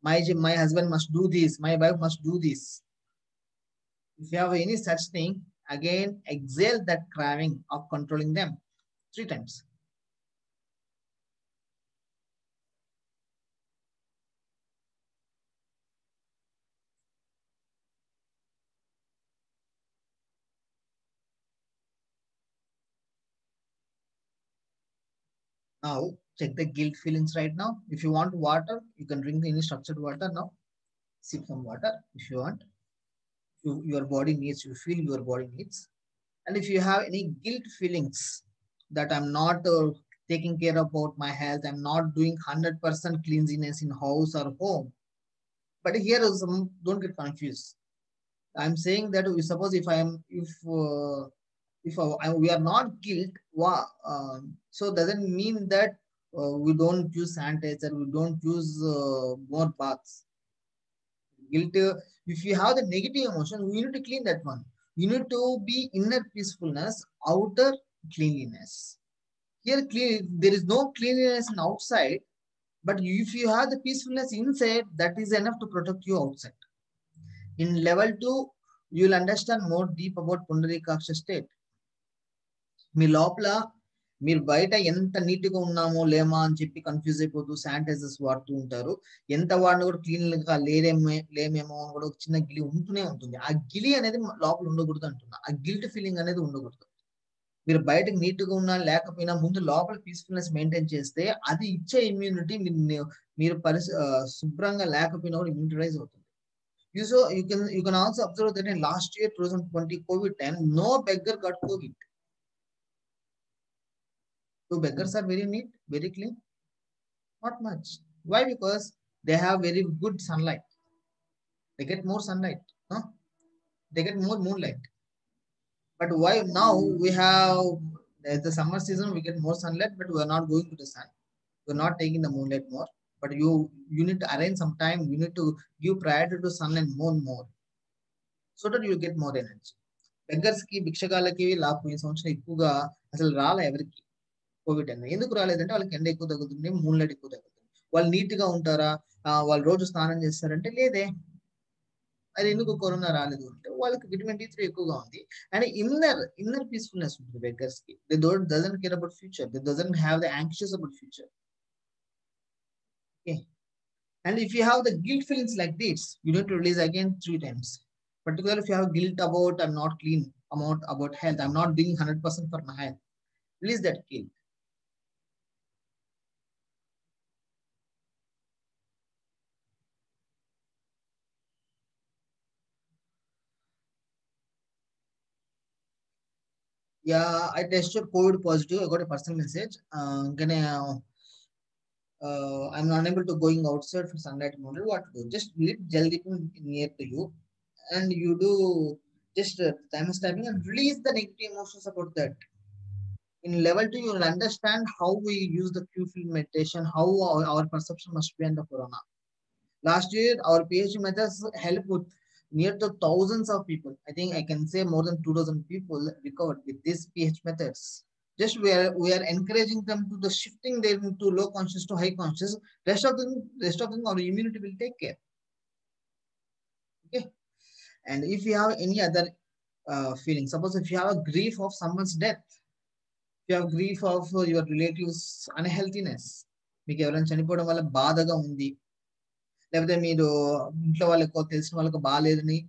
my husband must do this, my wife must do this. If you have any such thing, again, exhale that craving of controlling them 3 times. Now, check the guilt feelings right now. If you want water, you can drink any structured water now. Sip some water if you want. Your body needs, you feel your body needs. And if you have any guilt feelings that I'm not taking care about my health, I'm not doing 100% cleanliness in house or home. But here is some, don't get confused. I'm saying that we suppose if we are not guilt, so doesn't mean that we don't use sanitizer, we don't use more baths. Guilt, if you have the negative emotion, we need to clean that one. You need to be inner peacefulness, outer cleanliness. Here, there is no cleanliness in outside, but if you have the peacefulness inside, that is enough to protect you outside. In level 2, you will understand more deep about Pundarikaksha state. మీ లోపల మీరు బయట ఎంత neat గా ఉన్నామో లేమా అని చెప్పి confuse అయిపోతూ sanitizers వాడుతూ ఉంటారు. ఎంత వాడినా కూడా క్లీన్ గా లేమేమో అని కూడా ఒక చిన్న గిలి ఉంటూనే ఉంటుంది. ఆ గిలి అనేది లోపల ఉండకూడదు అంటున్నా. ఆ గిల్ట్ ఫీలింగ్ అనేది ఉండకూడదు. మీరు బయటకు నీట్ గా ఉన్నా లేకపోయినా ముందు లోపల పీస్ఫుల్నెస్ మెయింటైన్ చేస్తే అది ఇచ్చే ఇమ్యూనిటీ మీరు శుభ్రంగా లేకపోయినా కూడా ఇమ్యూనిటీ రైజ్ అవుతుంది. You can also observe that in last year 2020 COVID time, no beggar got COVID. So beggars are very neat, very clean. Not much. Why? Because they have very good sunlight. They get more sunlight. Huh? They get more moonlight. But why now we have the summer season, we get more sunlight, but we are not going to the sun. We're not taking the moonlight more. But you need to arrange some time. You need to give priority to sun and moon more, so that you get more energy. Beggars ki భిక్షగాలకి ఈ సంవత్సరం ఎక్కువగా అసలు రాలే ఎవరికి Covid అనేది. ఎందుకు రాలేదంటే వాళ్ళకి ఎండ ఎక్కువ తగ్గుతుంది, మూన్లైట్ ఎక్కువ తగ్గుతుంది. వాళ్ళు నీట్ గా ఉంటారా, వాళ్ళు రోజు స్నానం చేస్తారంటే లేదే. అది ఎందుకు కరోనా రాలేదు అంటే వాళ్ళకి విటమిన్ D3 ఎక్కువగా ఉంది. అండ్ ఇన్నర్ పీస్ఫుల్నెస్ ఉంటుంది బెగ్గర్స్ కి. They doesn't care about future, they doesn't have the anxious about future. Okay. And if you have the guilt feelings like this, you need to release again 3 times. Particularly if you have guilt about I'm not clean, about health, I'm not doing 100% for my health, release that guilt. Yeah, I tested COVID positive. I got a personal message. I'm unable to going outside for sunlight model. What to do? Just leave gel dipping near to you, and you do just time typing and release the negative emotions about that. In level 2, you will understand how we use the Q-field meditation, how our perception must be under corona. Last year, our PhD methods helped with near to thousands of people. I think I can say more than 2,000 people recovered with these PhD methods. Just we are encouraging them to the shifting them to low conscious to high conscious. Rest of them, our immunity will take care. Okay. And if you have any other feeling, suppose if you have a grief of someone's death, if you have grief of your relatives' unhealthiness, మీకు ఎవరైనా చనిపోవడం వల్ల బాధగా ఉంది, లేకపోతే మీరు ఇంట్లో వాళ్ళకి తెలిసిన వాళ్ళకి బాగాలేదని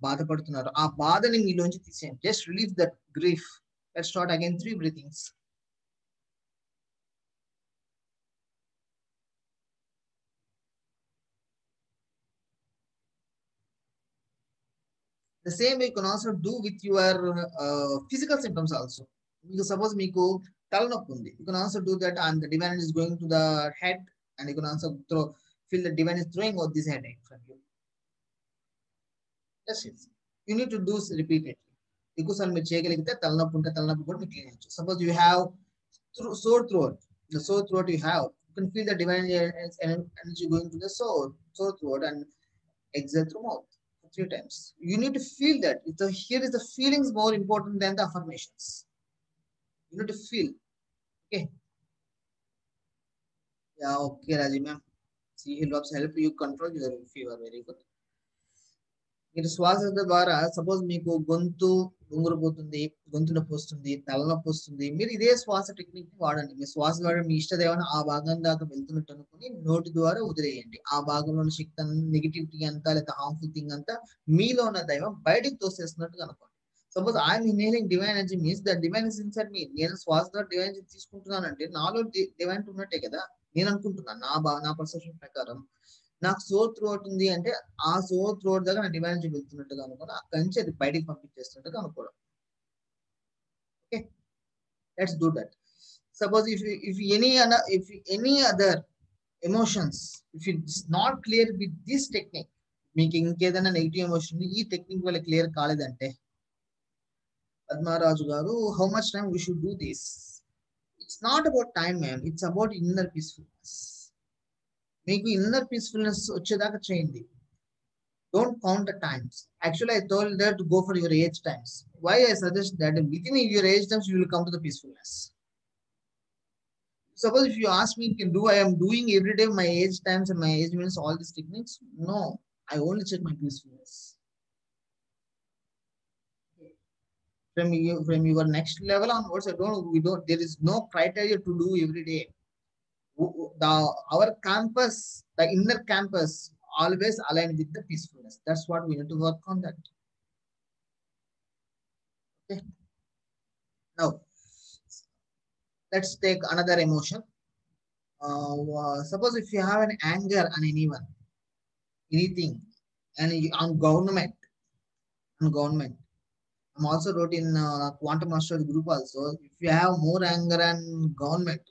బాధపడుతున్నారు, ఆ బాధని మీలోంచి తీసేయండి. Just relieve that grief. Let's start again 3 breathings. The same way you can also do with your physical symptoms also. Because suppose meeku talanoppi undi, you can also do that, and the divine is going to the head, and you can also feel the divine is throwing out this headache from you. That's it. You need to do this repeatedly. Because మీరు చేయగలిగితే తలనొప్పి ఉంటే తలనొప్పి కూడా మీకు చేయొచ్చు. Suppose you have sore throat, the sore throat you have, you can feel the divine energy going to the sore throat and exhale through mouth 3 times. You need to feel that. Here is the feelings more important than the affirmations. You need to feel. Okay. Yeah, okay, Raji ma'am. See, he loves help you control your fever. Very good. మీరు శ్వాస ద్వారా suppose మీకు గొంతు ఉంగురుపోతుంది, గొంతు నొప్పి వస్తుంది, తలనొప్పి వస్తుంది, మీరు ఇదే శ్వాస టెక్నిక్ ని వాడండి. మీ శ్వాస ద్వారా మీ ఇష్టదేవన ఆ భాగం దాకా వెళ్తున్నట్టు అనుకుని నోటి ద్వారా వదిలేయండి. ఆ భాగంలోని శక్తి అంతా, నెగిటివిటీ అంతా, లేదా హార్మ్ఫుల్ థింగ్ అంతా మీలో ఉన్న దైవం బయటికి తోసేస్తున్నట్టుగా అనుకోండి. Suppose I'm inhaling divine energy means that divine is inside me. నేను శ్వాస ద్వారా డివైన్ ఎనర్జీ తీసుకుంటున్నానంటే నాలో డివైన్ ఉన్నట్టే కదా నేను అనుకుంటున్నాను. నా పర్సెప్షన్ ప్రకారం నాకు సోర్ త్రోట్ ఉంది అంటే ఆ సోర్ త్రోట్ దగ్గర నా డివైన్ ఎనర్జీ వెళ్తున్నట్టుగా అనుకోవడం, అక్కడి నుంచి అది బయటికి పంపించేస్తున్నట్టుగా అనుకోవడం. Okay, let's do that. Suppose if any other emotions, if it's not clear with this technique, మీకు ఇంకేదైనా నెగిటివ్ ఎమోషన్ ఈ టెక్నిక్ వల్ల క్లియర్ కాలేదంటే, పద్మరాజు గారు, how much time we should do this? It's not about time, ma'am. It's about inner peacefulness. మీకు inner peacefulness వచ్చేదాకా చేయండి. Don't count the times. Actually, I told that to go for your age times. Why I suggest that within your age times you will come to the peacefulness. Suppose if you ask me, I am doing every day my age times and my age minutes, all these techniques? No, I only check my peacefulness. From your next level onwards, there is no criteria to do every day. Our campus, the inner campus, always aligned with the peacefulness. That's what we need to work on that. Okay. Now, let's take another emotion. Suppose if you have an anger on anyone, anything, and on government. I'm also wrote in Quantum Astrology group also. If you have more anger on government,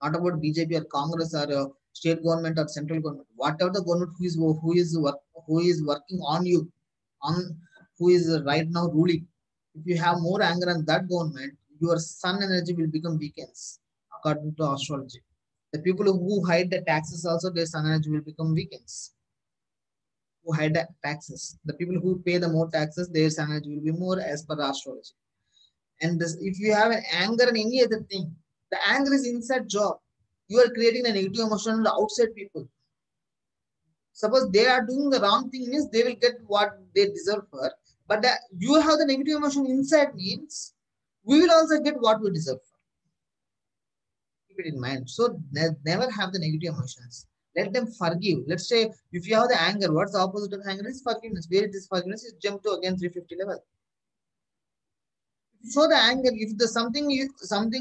not about BJP or Congress or state government or central government, whatever the government who is working on you, who is right now ruling, if you have more anger on that government, your sun energy will become weakens according to astrology. The people who hide the taxes also, their sun energy will become weakens. Who hide the taxes, the people who pay the more taxes, their sun energy will be more as per astrology. And if you have an anger in any other thing, the anger is inside job. You are creating a negative emotion on the outside people. Suppose they are doing the wrong thing, means they will get what they deserve for. But you have the negative emotion inside means we will also get what we deserve for. Keep it in mind. So never have the negative emotions. Let them forgive. Let's say if you have the anger, what's the opposite of anger? Is forgiveness. Where it is forgiveness, is jump to again 350 level. Show the anger. If there's something,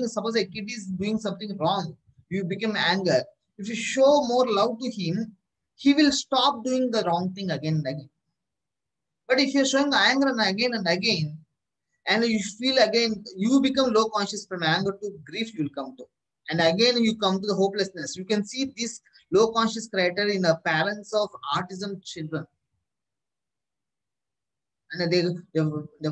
suppose a kid is doing something wrong, you become anger. If you show more love to him, he will stop doing the wrong thing again and again. But if you're showing anger and again, and you feel again, you become low conscious. From anger to grief, you will come to. And again, you come to the hopelessness. You can see this low conscious criteria in the parents of autism children. And they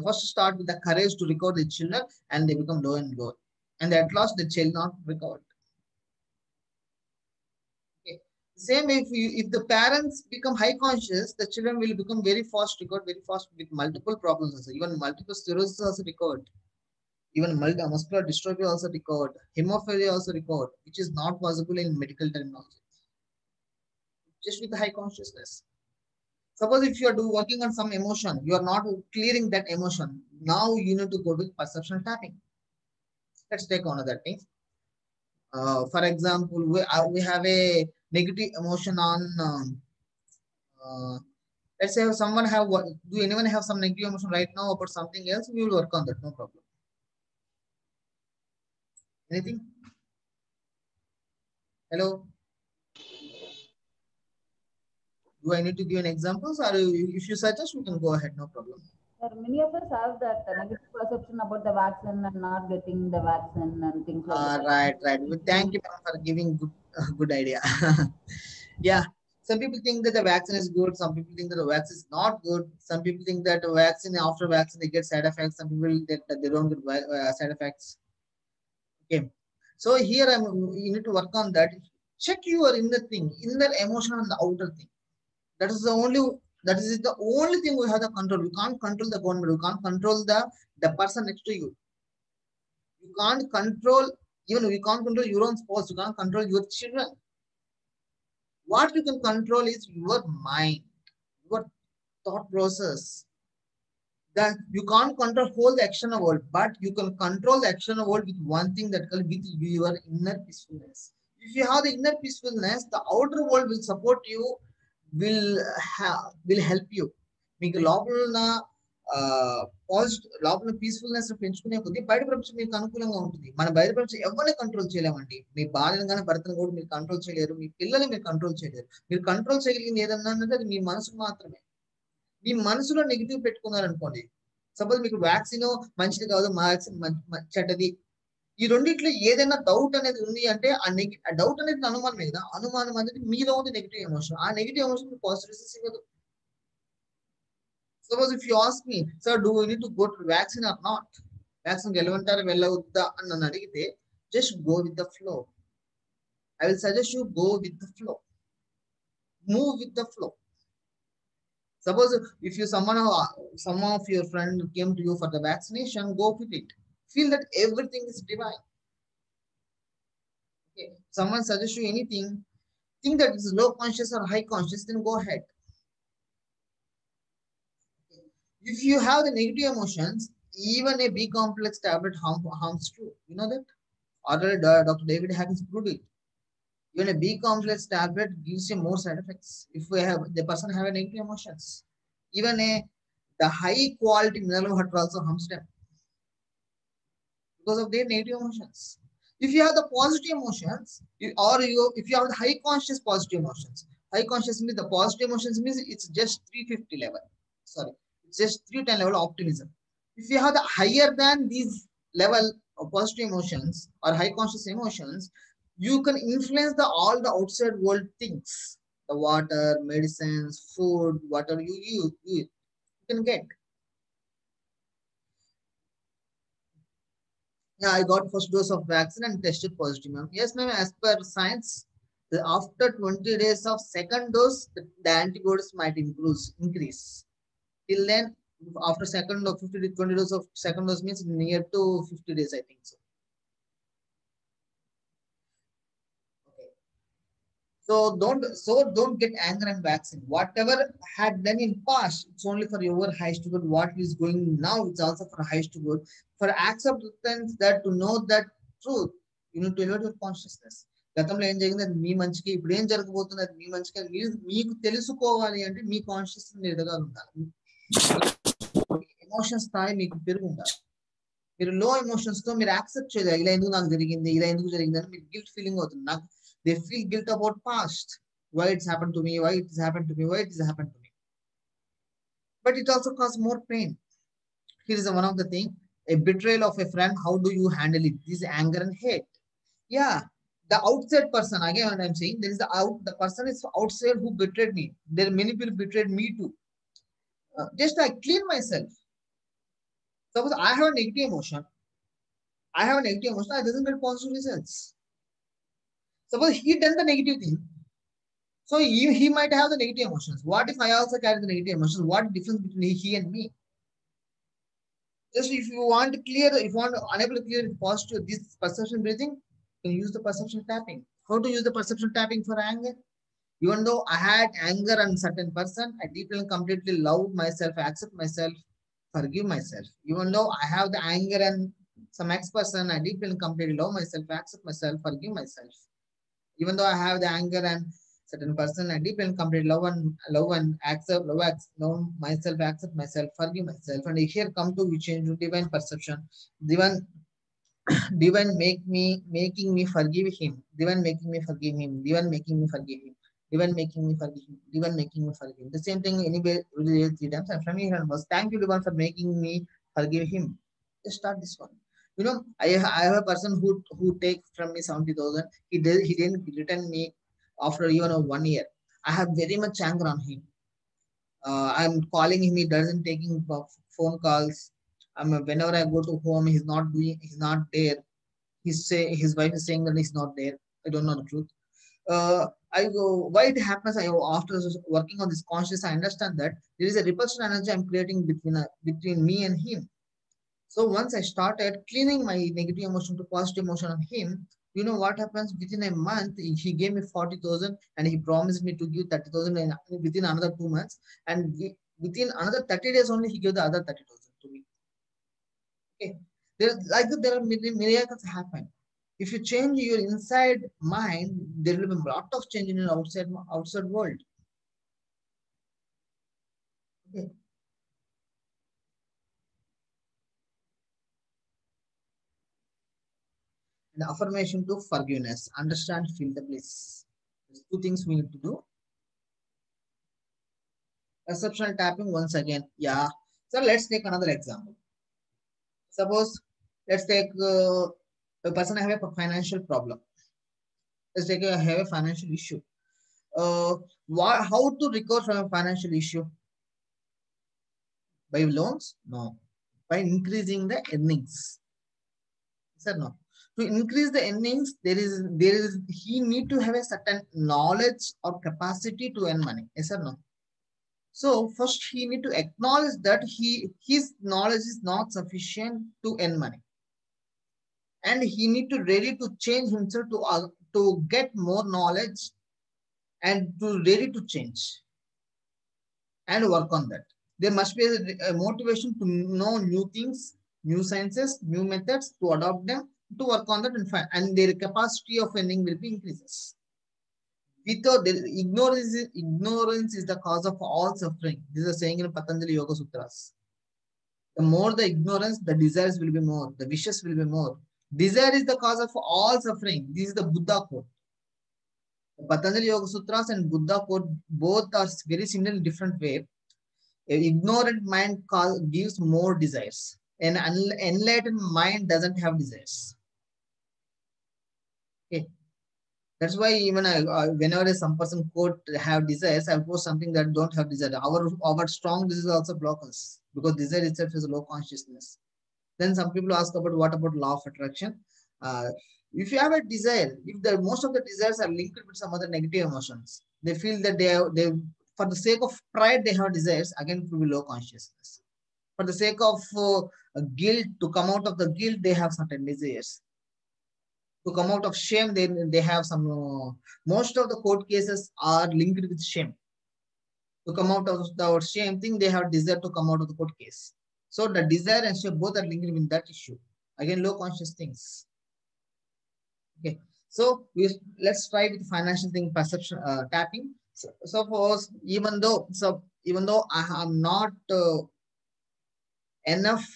first start with the courage to recover the children, and they become low and low. And at last, the child not recovered. Okay. Same way, if the parents become high conscious, the children will become very fast recovered, very fast with multiple problems also. Even multiple sclerosis also recovered. Even muscular dystrophy also recovered. Hemophilia also recovered, which is not possible in medical terminology. Just with high consciousness. Suppose if you are working on some emotion, you are not clearing that emotion. Now you need to go with perception tapping. Let's take another thing. For example, we have a negative emotion on. Let's say someone have. Do anyone have some negative emotion right now about something else? We will work on that. No problem. Anything? Hello. Do I need to give an examples, or if you suggest, we can go ahead, no problem. Sir, many of us have that negative perception about the vaccine and not getting the vaccine and things like that. Right, right. Well, thank you ma'am, for giving good idea. Yeah. Some people think that the vaccine is good. Some people think that the vaccine is not good. Some people think that the vaccine, after vaccine, they get side effects. Some people that they don't get side effects. Okay. So here you need to work on that. Check your inner thing, inner emotion and the outer thing. That is the only thing we have the control. We can't control the government. We can't control the person next to you. You can't control, even you can't control your own spouse. You can't control your children. What you can control is your mind, your thought process. That you can't control whole the external world, but you can control the external world with one thing, that called with your inner peacefulness. If you have the inner peacefulness, the outer world will support you, will help you. మీకు లోపల ఉన్న లోపల peacefulness పెంచుకునే కొద్దీ బయట ప్రపంచం మీకు అనుకూలంగా ఉంటుంది. మన బయట ప్రపంచం ఎవరిని కంట్రోల్ చేయలేమండి. మీ భార్యను కానీ భర్తను కూడా మీరు కంట్రోల్ చేయలేరు. మీ పిల్లల్ని మీరు కంట్రోల్ చేయలేరు. మీరు కంట్రోల్ చేయగలిగింది ఏదన్నా అంటే అది మీ మనసు మాత్రమే. మీ మనసులో నెగిటివ్ పెట్టుకున్నారనుకోండి, సపోజ్ మీకు వ్యాక్సిన్ మంచిది కాదు, వ్యాక్సిన్ చెడ్డది, ఈ రెండిట్లో ఏదైనా డౌట్ అనేది ఉంది అంటే ఆ డౌట్ అనేది అనుమానమే కదా. అనుమానం అనేది మీలో ఉంది నెగిటివ్ ఎమోషన్. ఆ నెగిటివ్ ఎమోషన్ మీకు పాజిటివ్ ఇవ్వదు. Suppose if you ask me, sir, do we need to go to vaccine or not? Vaccine వెళ్ళమంటారా వెళ్ళవద్దా అని నన్ను అడిగితే, just go with the flow. I will suggest you go with the flow. Move with the flow. Suppose if you some of your friend came to you for the vaccination, go with it. Feel that everything is divine. Okay. Someone suggests you anything, think that it's low conscious or high conscious, then go ahead. If you have the negative emotions, even a B complex tablet harms you. You know that? Already Dr. David Hawkins proved it. Even a B complex tablet gives you more side effects if the person have a negative emotions. Even the high quality mineral water also harms them because of their negative emotions. If you have the positive emotions, if you have the high conscious positive emotions, high conscious means the positive emotions means it's just 350 level. Sorry. Just 310 level optimism. If you have the higher than these level of positive emotions or high conscious emotions, you can influence all the outside world things, the water, medicines, food, whatever you can get. Yeah, I got first dose of vaccine and tested positive, ma'am. Yes, ma'am. As per science, after 20 days of second dose, the antibodies might increase. Till then, after second or 20 days of second dose means near to 50 days, I think so. Okay. So don't get anger and vaccine. Whatever had done in past, it's only for your highest good. What is going now, it's also for highest good. For acceptance, that to know that truth, you need to elevate your consciousness. గతంలో ఏం జరిగింది అది మీ మంచికి, ఇప్పుడు ఏం జరగబోతుంది అది మీ మంచికి మీకు తెలుసుకోవాలి అంటే మీ కాన్షియస్ ఎదగాలి ఉండాలి. ఎమోషన్స్ స్థాయి మీకు పెరుగు ఉండాలి. మీరు లో ఎమోషన్స్ తో మీరు యాక్సెప్ట్ చేయలేదు, ఇలా ఎందుకు నాకు జరిగింది, ఇలా ఎందుకు జరిగింది అని మీకు గిల్ట్ ఫీలింగ్ అవుతుంది. నాకు they feel guilt about past, why it's happen to me, why it's happen to me, why it's happen to me. But it also causes more pain. Here is one of the thing, a betrayal of a friend, how do you handle it? This anger and hate. Yeah, the outside person, again what I'm saying, there is the person is outside who betrayed me. There are many people betrayed me too. Just I clean myself. Suppose I have a negative emotion, I doesn't get positive results. Suppose he done the negative thing, so he might have the negative emotions. What if I also carry the negative emotions? What difference between he and me? Just if you want to clear, if you want to unable to clear positive this perception breathing, you can use the perception tapping. How to use the perception tapping for anger? Even though I had anger on certain person, I deeply and completely love myself, accept myself, forgive myself. Even though I have the anger and some ex person, I deeply and completely love myself, accept myself, forgive myself. Even though I have the anger and certain person, I deeply and completely love and accept, love myself, accept myself, forgive myself. And here come to we change to divine perception. Divine making me forgive him. Divine making me forgive him. Divine making me forgive him. Divine making me forgive him. Divine making me forgive him. The same thing anyway, will read 3 times. And from here onwards, thank you, Divine, for making me forgive him. Just start this one. You know, I have a person who takes from me 70,000. He didn't return me after even 1 year. I have very much anger on him. I'm calling him. He doesn't taking phone calls. Whenever I go to home, he's not there. His wife is saying that he's not there. I don't know the truth. I go, why it happens? After working on this conscious, I understand that there is a repulsion energy I'm creating between me and him. So once I started cleaning my negative emotion to positive emotion on him, you know what happens? Within a month, he gave me 40,000 and he promised me to give 30,000 within another 2 months. And within another 30 days only, he gave the other 30,000 to me. Okay. There are miracles happen. If you change your inside mind, there will be a lot of change in your outside world. Okay. The affirmation to forgiveness. Understand, feel the bliss. There's 2 things we need to do. Perceptual tapping once again. Yeah. So let's take another example. Suppose let's take a person have a financial problem. Let's take have a financial issue. How to recover from a financial issue? By loans? No. By increasing the earnings. Yes or no? To increase the earnings, he need to have a certain knowledge or capacity to earn money. Yes or no? So first he need to acknowledge that his knowledge is not sufficient to earn money. And he need to ready to change himself to get more knowledge and to ready to change and work on that. There must be a motivation to know new things, new sciences, new methods, to adopt them, to work on that and their capacity of earning will be increases. Without ignorance is the cause of all suffering. This is a saying in Patanjali Yoga Sutras. The more the ignorance, the desires will be more, the wishes will be more. Desire is the cause of all suffering. This is the Buddha quote. The Patanjali Yoga Sutras and Buddha quote both are very similar in different way. An ignorant mind gives more desires. An enlightened mind doesn't have desires. Okay. That's why even whenever some person quote have desires, I post something that don't have desire. Our strong desire also block us because desire itself is a low consciousness. Then some people ask about what about law of attraction? If you have a desire, if most of the desires are linked with some other negative emotions, they feel that they for the sake of pride they have desires. Again, it will be low consciousness. For the sake of guilt, to come out of the guilt, they have certain desires. To come out of shame, they have some. Most of the court cases are linked with shame. To come out of the shame thing, they have desire to come out of the court case. So the desire and shame both are linked with that issue. Again, low conscious things. Okay. So let's try with financial thing perception tapping. So suppose even though I am not enough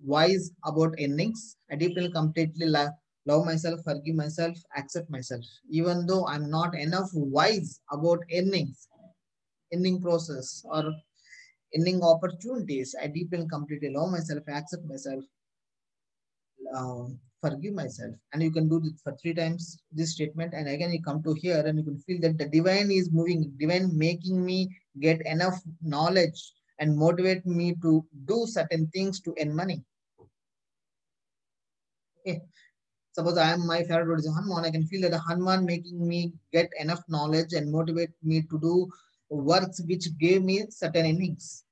wise about earnings, I deeply completely love myself, forgive myself, accept myself. Even though I'm not enough wise about earning process or earning opportunities, I deeply and completely love myself, accept myself, forgive myself. And you can do this for 3 times this statement. And again, you come to here and you can feel that the divine is moving, divine making me get enough knowledge and motivate me to do certain things to earn money. Okay. Suppose my favorite word is Hanuman. I can feel that the Hanuman making me get enough knowledge and motivate me to do works which gave me certain earnings.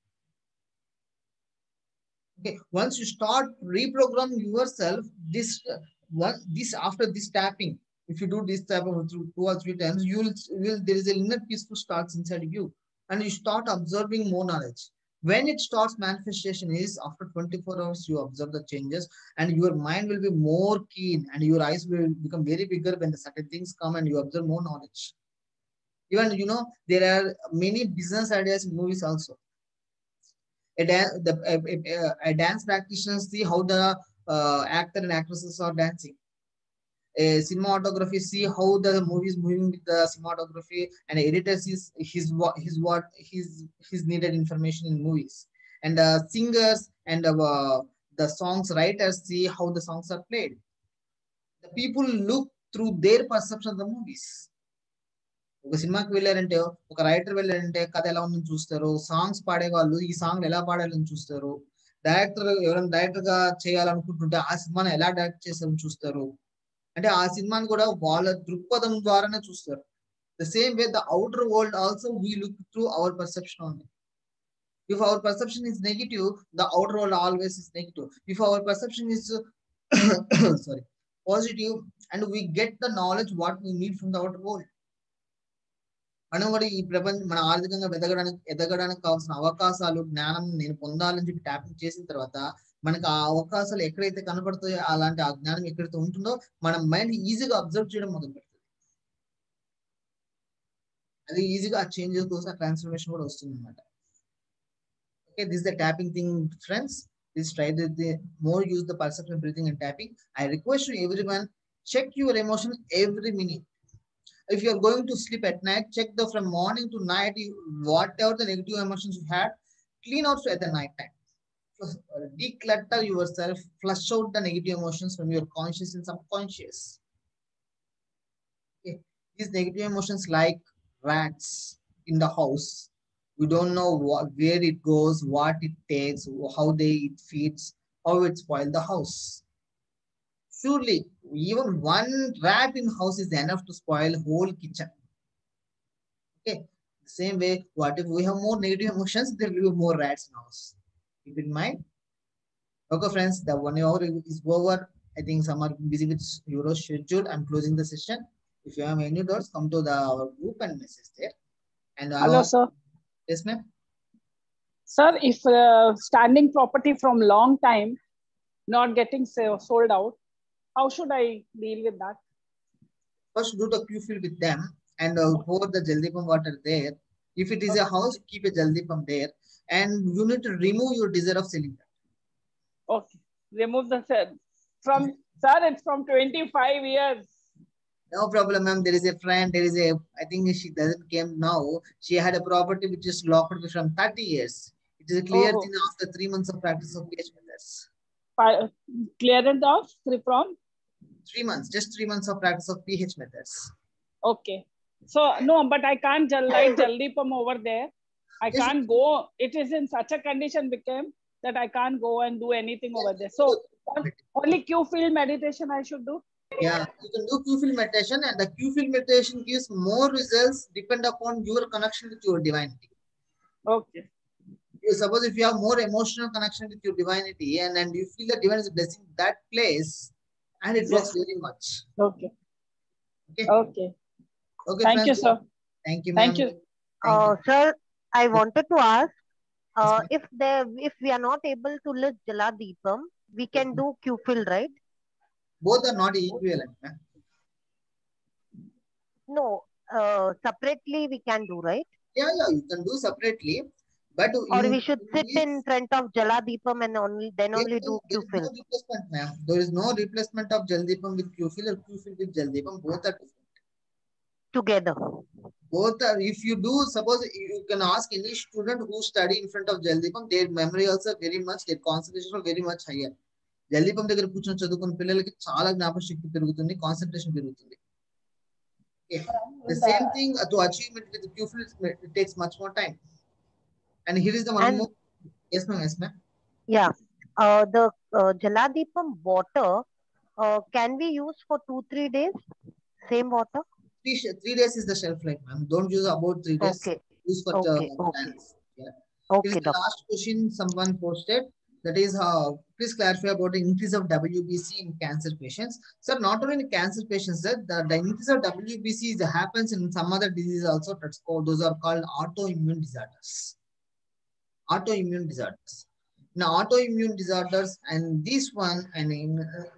Okay, once you start reprogramming yourself, after this tapping, if you do this type of 2 or 3 times, there is an inner peaceful starts inside you, and you start observing more knowledge. When it starts manifestation is after 24 hours, you observe the changes, and your mind will be more keen, and your eyes will become very bigger when the certain things come, and you observe more knowledge. Even there are many business ideas in movies also. A dance practitioner see how the actor and actresses are dancing. cinematography, see how the movie is moving with the cinematography, and editor sees his needed information in movies, and singers and the songs writers see how the songs are played. The people look through their perception of the movies. ఒక సినిమాకి వెళ్ళారంటే, ఒక writer వెళ్ళారంటే కథ ఎలా ఉందని చూస్తారు, songs పాడేవాళ్ళు ఈ సాంగ్ ఎలా పాడాలని చూస్తారు, డైరెక్టర్ ఎవరైనా డైరెక్టర్ గా చేయాలనుకుంటుంటే ఆ సినిమాని ఎలా డైరెక్ట్ చేస్తారని చూస్తారు. అంటే ఆ సినిమాని కూడా వాళ్ళ దృక్పథం ద్వారానే చూస్తారు. The same way the outer world also we look through our perception only. If our perception is negative, the outer world always is negative. If our perception is sorry, positive, and we get the knowledge what we need from the outer world. మనం కూడా ఈ ప్రపంచం మన ఆర్థికంగా ఎదగడానికి కావాల్సిన అవకాశాలు, జ్ఞానం నేను పొందాలని చెప్పి ట్యాపింగ్ చేసిన తర్వాత మనకు ఆ అవకాశాలు ఎక్కడైతే కనపడతాయో, అలాంటి ఆ జ్ఞానం ఎక్కడైతే ఉంటుందో మన మైండ్ ఈజీగా అబ్జర్వ్ చేయడం మొదలు పెడుతుంది. అది ఈజీగా ఆ చేంజెస్ కోసం ఆ ట్రాన్స్ఫర్మేషన్ కూడా వస్తుంది అనమాట. Okay, this is the tapping thing, friends. Please try the more use the perception, breathing, and tapping. I request you everyone, check your emotion every minute. If you are going to sleep at night, check the from morning to night, whatever the negative emotions you had, clean out at the night time. Declutter yourself, flush out the negative emotions from your conscious and subconscious. Okay. These negative emotions like rats in the house. We don't know where it goes, what it takes, how it feeds, how it spoils the house. Surely, even one rat in house is enough to spoil whole kitchen. Okay. The same way, what if we have more negative emotions, there will be more rats in house. Keep in mind. Okay, friends, the 1 hour is over. I think some are busy with your schedule. I'm closing the session. If you have any doubts, come to our group and message there. And Hello, sir. Yes, ma'am. Sir, if standing property from long time, not getting sold out, how should I deal with that? First, do the Q-fill with them and pour the Jaldipam water there. If it is a house, keep a Jaldipam there. And you need to remove your desire of selling that. Okay. Remove the from, sir, it's from 25 years. No problem, ma'am. There is a friend, I think she doesn't came now. She had a property which is locked from 30 years. It is a clear thing after 3 months of practice of pH methods. Clearance of from? 3 months, just 3 months of practice of pH methods. Okay. So, no, but I can't light Jaldipam over there. I can't go. It is in such a condition became that I can't go and do anything over there. So, only Q-field meditation I should do? Yeah, you can do Q-field meditation, and the Q-field meditation gives more results depend upon your connection with your divinity. Okay. Suppose if you have more emotional connection with your divinity and you feel the divine is blessing that place, and it works very much. Okay. Okay. Okay. Okay. Thank friends, you, sir. Thank you, Thank you. Sir, I wanted to ask, if we are not able to list Jaladipam, we can do Q-fill, right? Both are not equivalent. No, separately we can do, right? Yeah, you can do separately, but or we should sit in front of Jaladipam and only do Q-fill. No replacement, ma'am. There is no replacement of Jaldipam with Q-fill or Q-fill with Jaldipam. Both are different. Together. Both are. If you do, suppose you can ask any student who study in front of Jaldipam, their memory also very much, their concentration very much higher. Jaldipam దగ్గర కూర్చొని చదువుకున్న పిల్లలకి చాలా జ్ఞాపకశక్తి పెరుగుతుంది, concentration పెరుగుతుంది. The same thing to achieve it with Q-fill, it takes much more time. And here is the one more. Yes, ma'am. Yes, ma'am. Yeah. The Jaladipam water can we use for 2-3 days? Same water? 3 days is the shelf life, ma'am. Don't use about 3 days. Okay. Use for plants. Yeah. Okay. This is the last question someone posted. That is, please clarify about the increase of WBC in cancer patients. Sir, not only in cancer patients, sir, the increase of WBC happens in some other diseases also. Those are called autoimmune disorders. Autoimmune disorders. Now, autoimmune disorders and this one,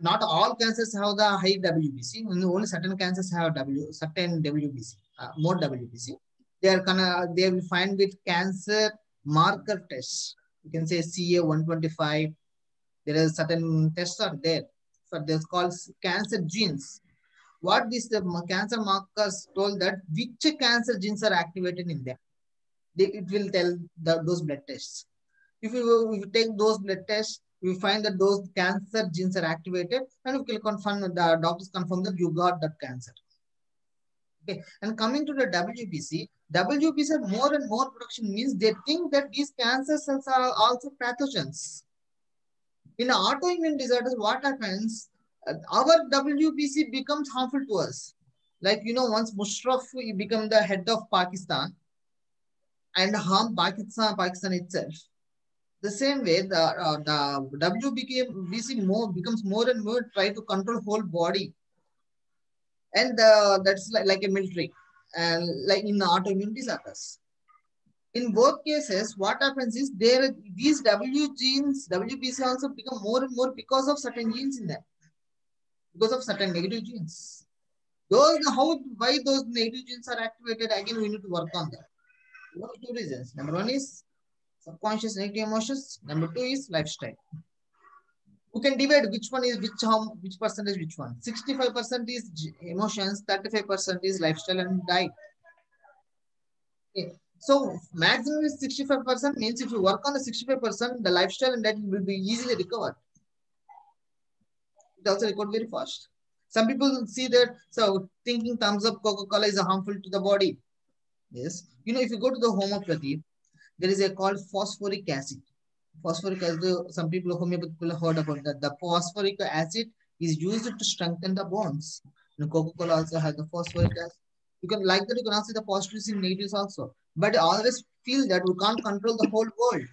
not all cancers have the high WBC. Only certain cancers have certain WBC, more WBC. They will find with cancer marker tests. You can say CA125. There are certain tests are there. So they're called cancer genes. what these cancer markers told that which cancer genes are activated in them. It will tell those blood tests. If you take those blood tests, we find that those cancer genes are activated, and we will confirm, the doctors confirm that you got that cancer. Okay, and coming to the WBC more and more production means they think that these cancer cells are also pathogens. In autoimmune disorders, what happens? Our WBC becomes harmful to us. Like, once Musharraf became the head of Pakistan and harmed Pakistan itself. The same way, the WBC becomes more and more try to control whole body. And that's like a military, and like in autoimmune disorders. In both cases, what happens is these WBC also become more and more because of certain genes in them, because of certain negative genes. Why those negative genes are activated, again, we need to work on that. What are 2 reasons? Number 1 is subconscious negative emotions. Number 2 is lifestyle. You can divide which one is which percentage which one. 65% is emotions, 35% is lifestyle and diet. Okay. So maximum is 65%, means if you work on the 65%, the lifestyle and diet will be easily recovered. It also recovered very fast. Some people see that, so thinking thumbs up Coca-Cola is harmful to the body. Yes. If you go to the homeopathy, there is a called phosphoric acid. Phosphoric acid, some people, homeopathy people heard about that. The phosphoric acid is used to strengthen the bones. Coca-Cola also has the phosphoric acid. You can like that, you can also see the positives and negatives also. But always feel that we can't control the whole world.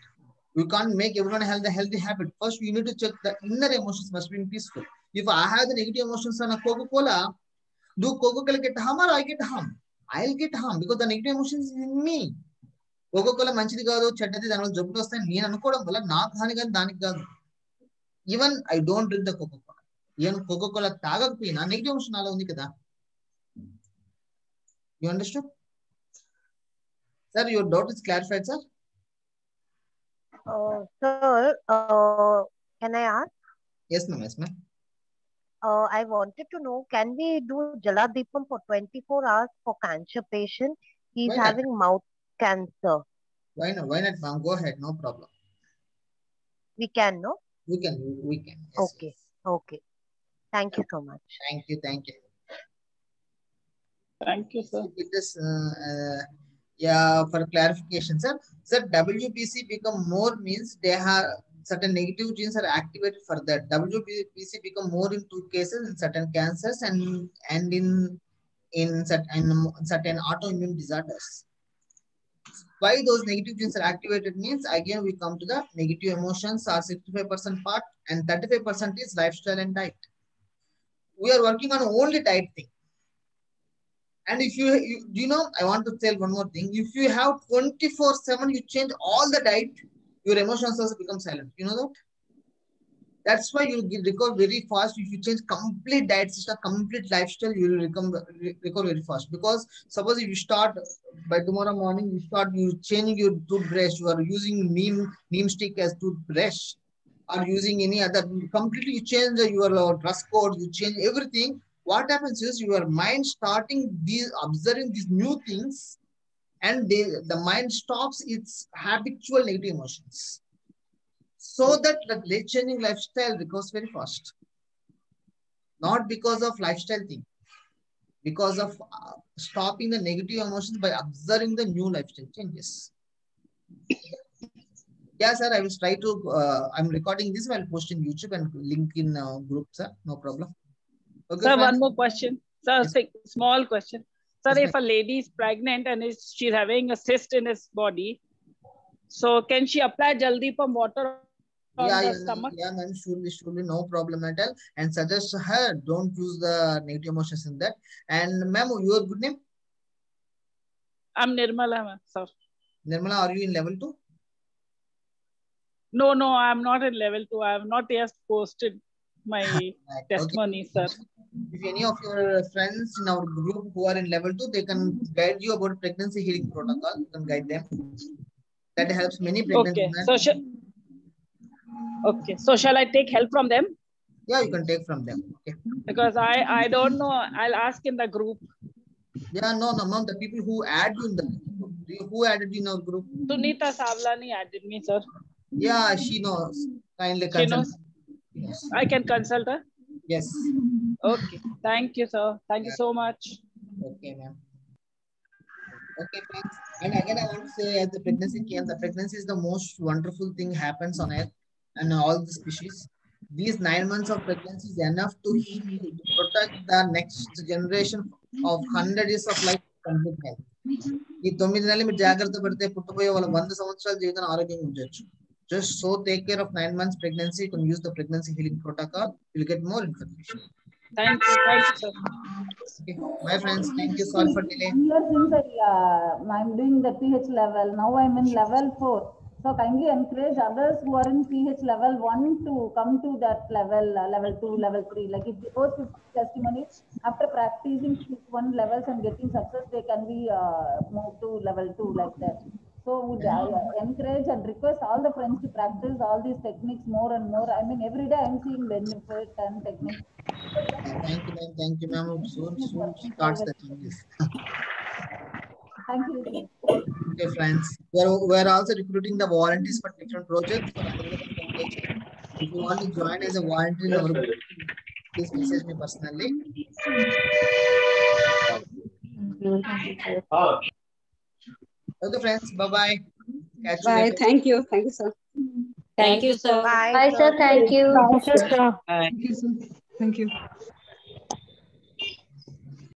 We can't make everyone have the healthy habit. First, we need to check the inner emotions must be peaceful. If I have the negative emotions on a Coca-Cola, do Coca-Cola get harm or I get harm? I'll get harm because the negative emotions is in me. Coca-Cola manchidi kaadu, cheddadi danalo jabbu vastayi nenu anukodam valla naaku haani gaani daniki kaadu. Even I don't drink the Coca-Cola. Even Coca-Cola taagakapina negative emotion nalo undi kada. You understood? Sir, your doubt is clarified, sir? Sir, can I ask? Yes, ma'am. Yes, ma'am. I wanted to know, can we do Jaladipam for 24 hours for cancer patient? He's having mouth cancer. Why not? Why not, ma'am? Go ahead. No problem. We can, no? We can. Yes, okay. yes. Okay. Thank you so much. Thank you. Thank you, sir. Yeah, for clarification, sir. Sir, WBC become more means they have certain negative genes are activated for that. WBC become more in 2 cases in certain cancers and in certain autoimmune disorders. Why those negative genes are activated means, again, we come to the negative emotions are 65% part and 35% is lifestyle and diet. We are working on only diet thing. And if I want to tell one more thing. If you have 24/7, you change all the diet, your emotions also become silent. You know that? That's why you recover very fast. If you change complete diet system, complete lifestyle, you will recover very fast. Because suppose if you start by tomorrow morning, you changing your toothbrush, you are using neem stick as toothbrush, or using any other, completely you change your dress code, you change everything. What happens is your mind starting observing these new things, and the mind stops its habitual negative emotions. So that the changing lifestyle recovers very fast. Not because of lifestyle thing, because of stopping the negative emotions by observing the new lifestyle changes. Yeah, sir, I will try to, I'm recording this, I'll post in YouTube and link in group, sir, no problem. Okay, sir, friends. one more question. Sir, Yes. small question. Sir, Yes, if a lady is pregnant and she's having a cyst in his body, so can she apply Jaldipam water on the stomach? Yeah, ma'am, surely, no problem at all. And suggest her, don't use the negative emotions in that. And ma'am, your good name? I'm Nirmala, sir. Nirmala, are you in level 2? No, I'm not in level 2. I have not yet posted my testimony, okay. sir. If any of your friends in our group who are in level 2, they can guide you about pregnancy healing protocol. You can guide them. That helps many pregnant women. So shall I take help from them? Yeah, you can take from them. Okay. Because I don't know. I'll ask in the group. Yeah, no, ma'am. The people who add you in the group, who added you in our group? Sunita Savlani added me, sir. Yeah, she knows. Kindly She consult. knows. Yes. I can consult her. Yes. Okay. Thank you, sir. Thank you so much. Okay, ma'am. Okay, friends. And again, I want to say, as the pregnancy came, the pregnancy is the most wonderful thing happens on earth and all the species. These 9 months of pregnancy is enough to heal, to protect the next generation of 100 years of life complete health. ఈ 9 నెలలు మీరు జాగ్రత్త పడితే పుట్టబోయే వాళ్ళ 100 సంవత్సరాల జీవితం ఆరోగ్యంగా ఉంచవచ్చు. Just so take care of 9 months pregnancy. You can use the pregnancy healing protocol. You'll get more information. Thank you, sir. Okay. Bye, friends. Thank you. Sorry for delay. Here since I'm doing the pH level, now I'm in level 4. So kindly encourage others who are in pH level 1 to come to that level, level 2, level 3. Like if they go 50 testimonies, after practicing 1 levels and getting success, they can be moved to level 2 like that. So would I encourage and request all the friends to practice all these techniques more and more. I mean, every day I'm seeing benefit and techniques. Thank you, ma'am. Thank you, ma'am. Soon starts the changes. Thank you. Okay, friends. We're also recruiting the volunteers for different projects for American Foundation. If you want to join as a volunteer in our group, please message me personally. Okay, friends. Bye-bye. Catch you Bye. later. Thank you. Thank you, sir. Thank you, sir. Bye, Bye, sir. Thank you. Thank you, sir. Thank you, sir. Thank you.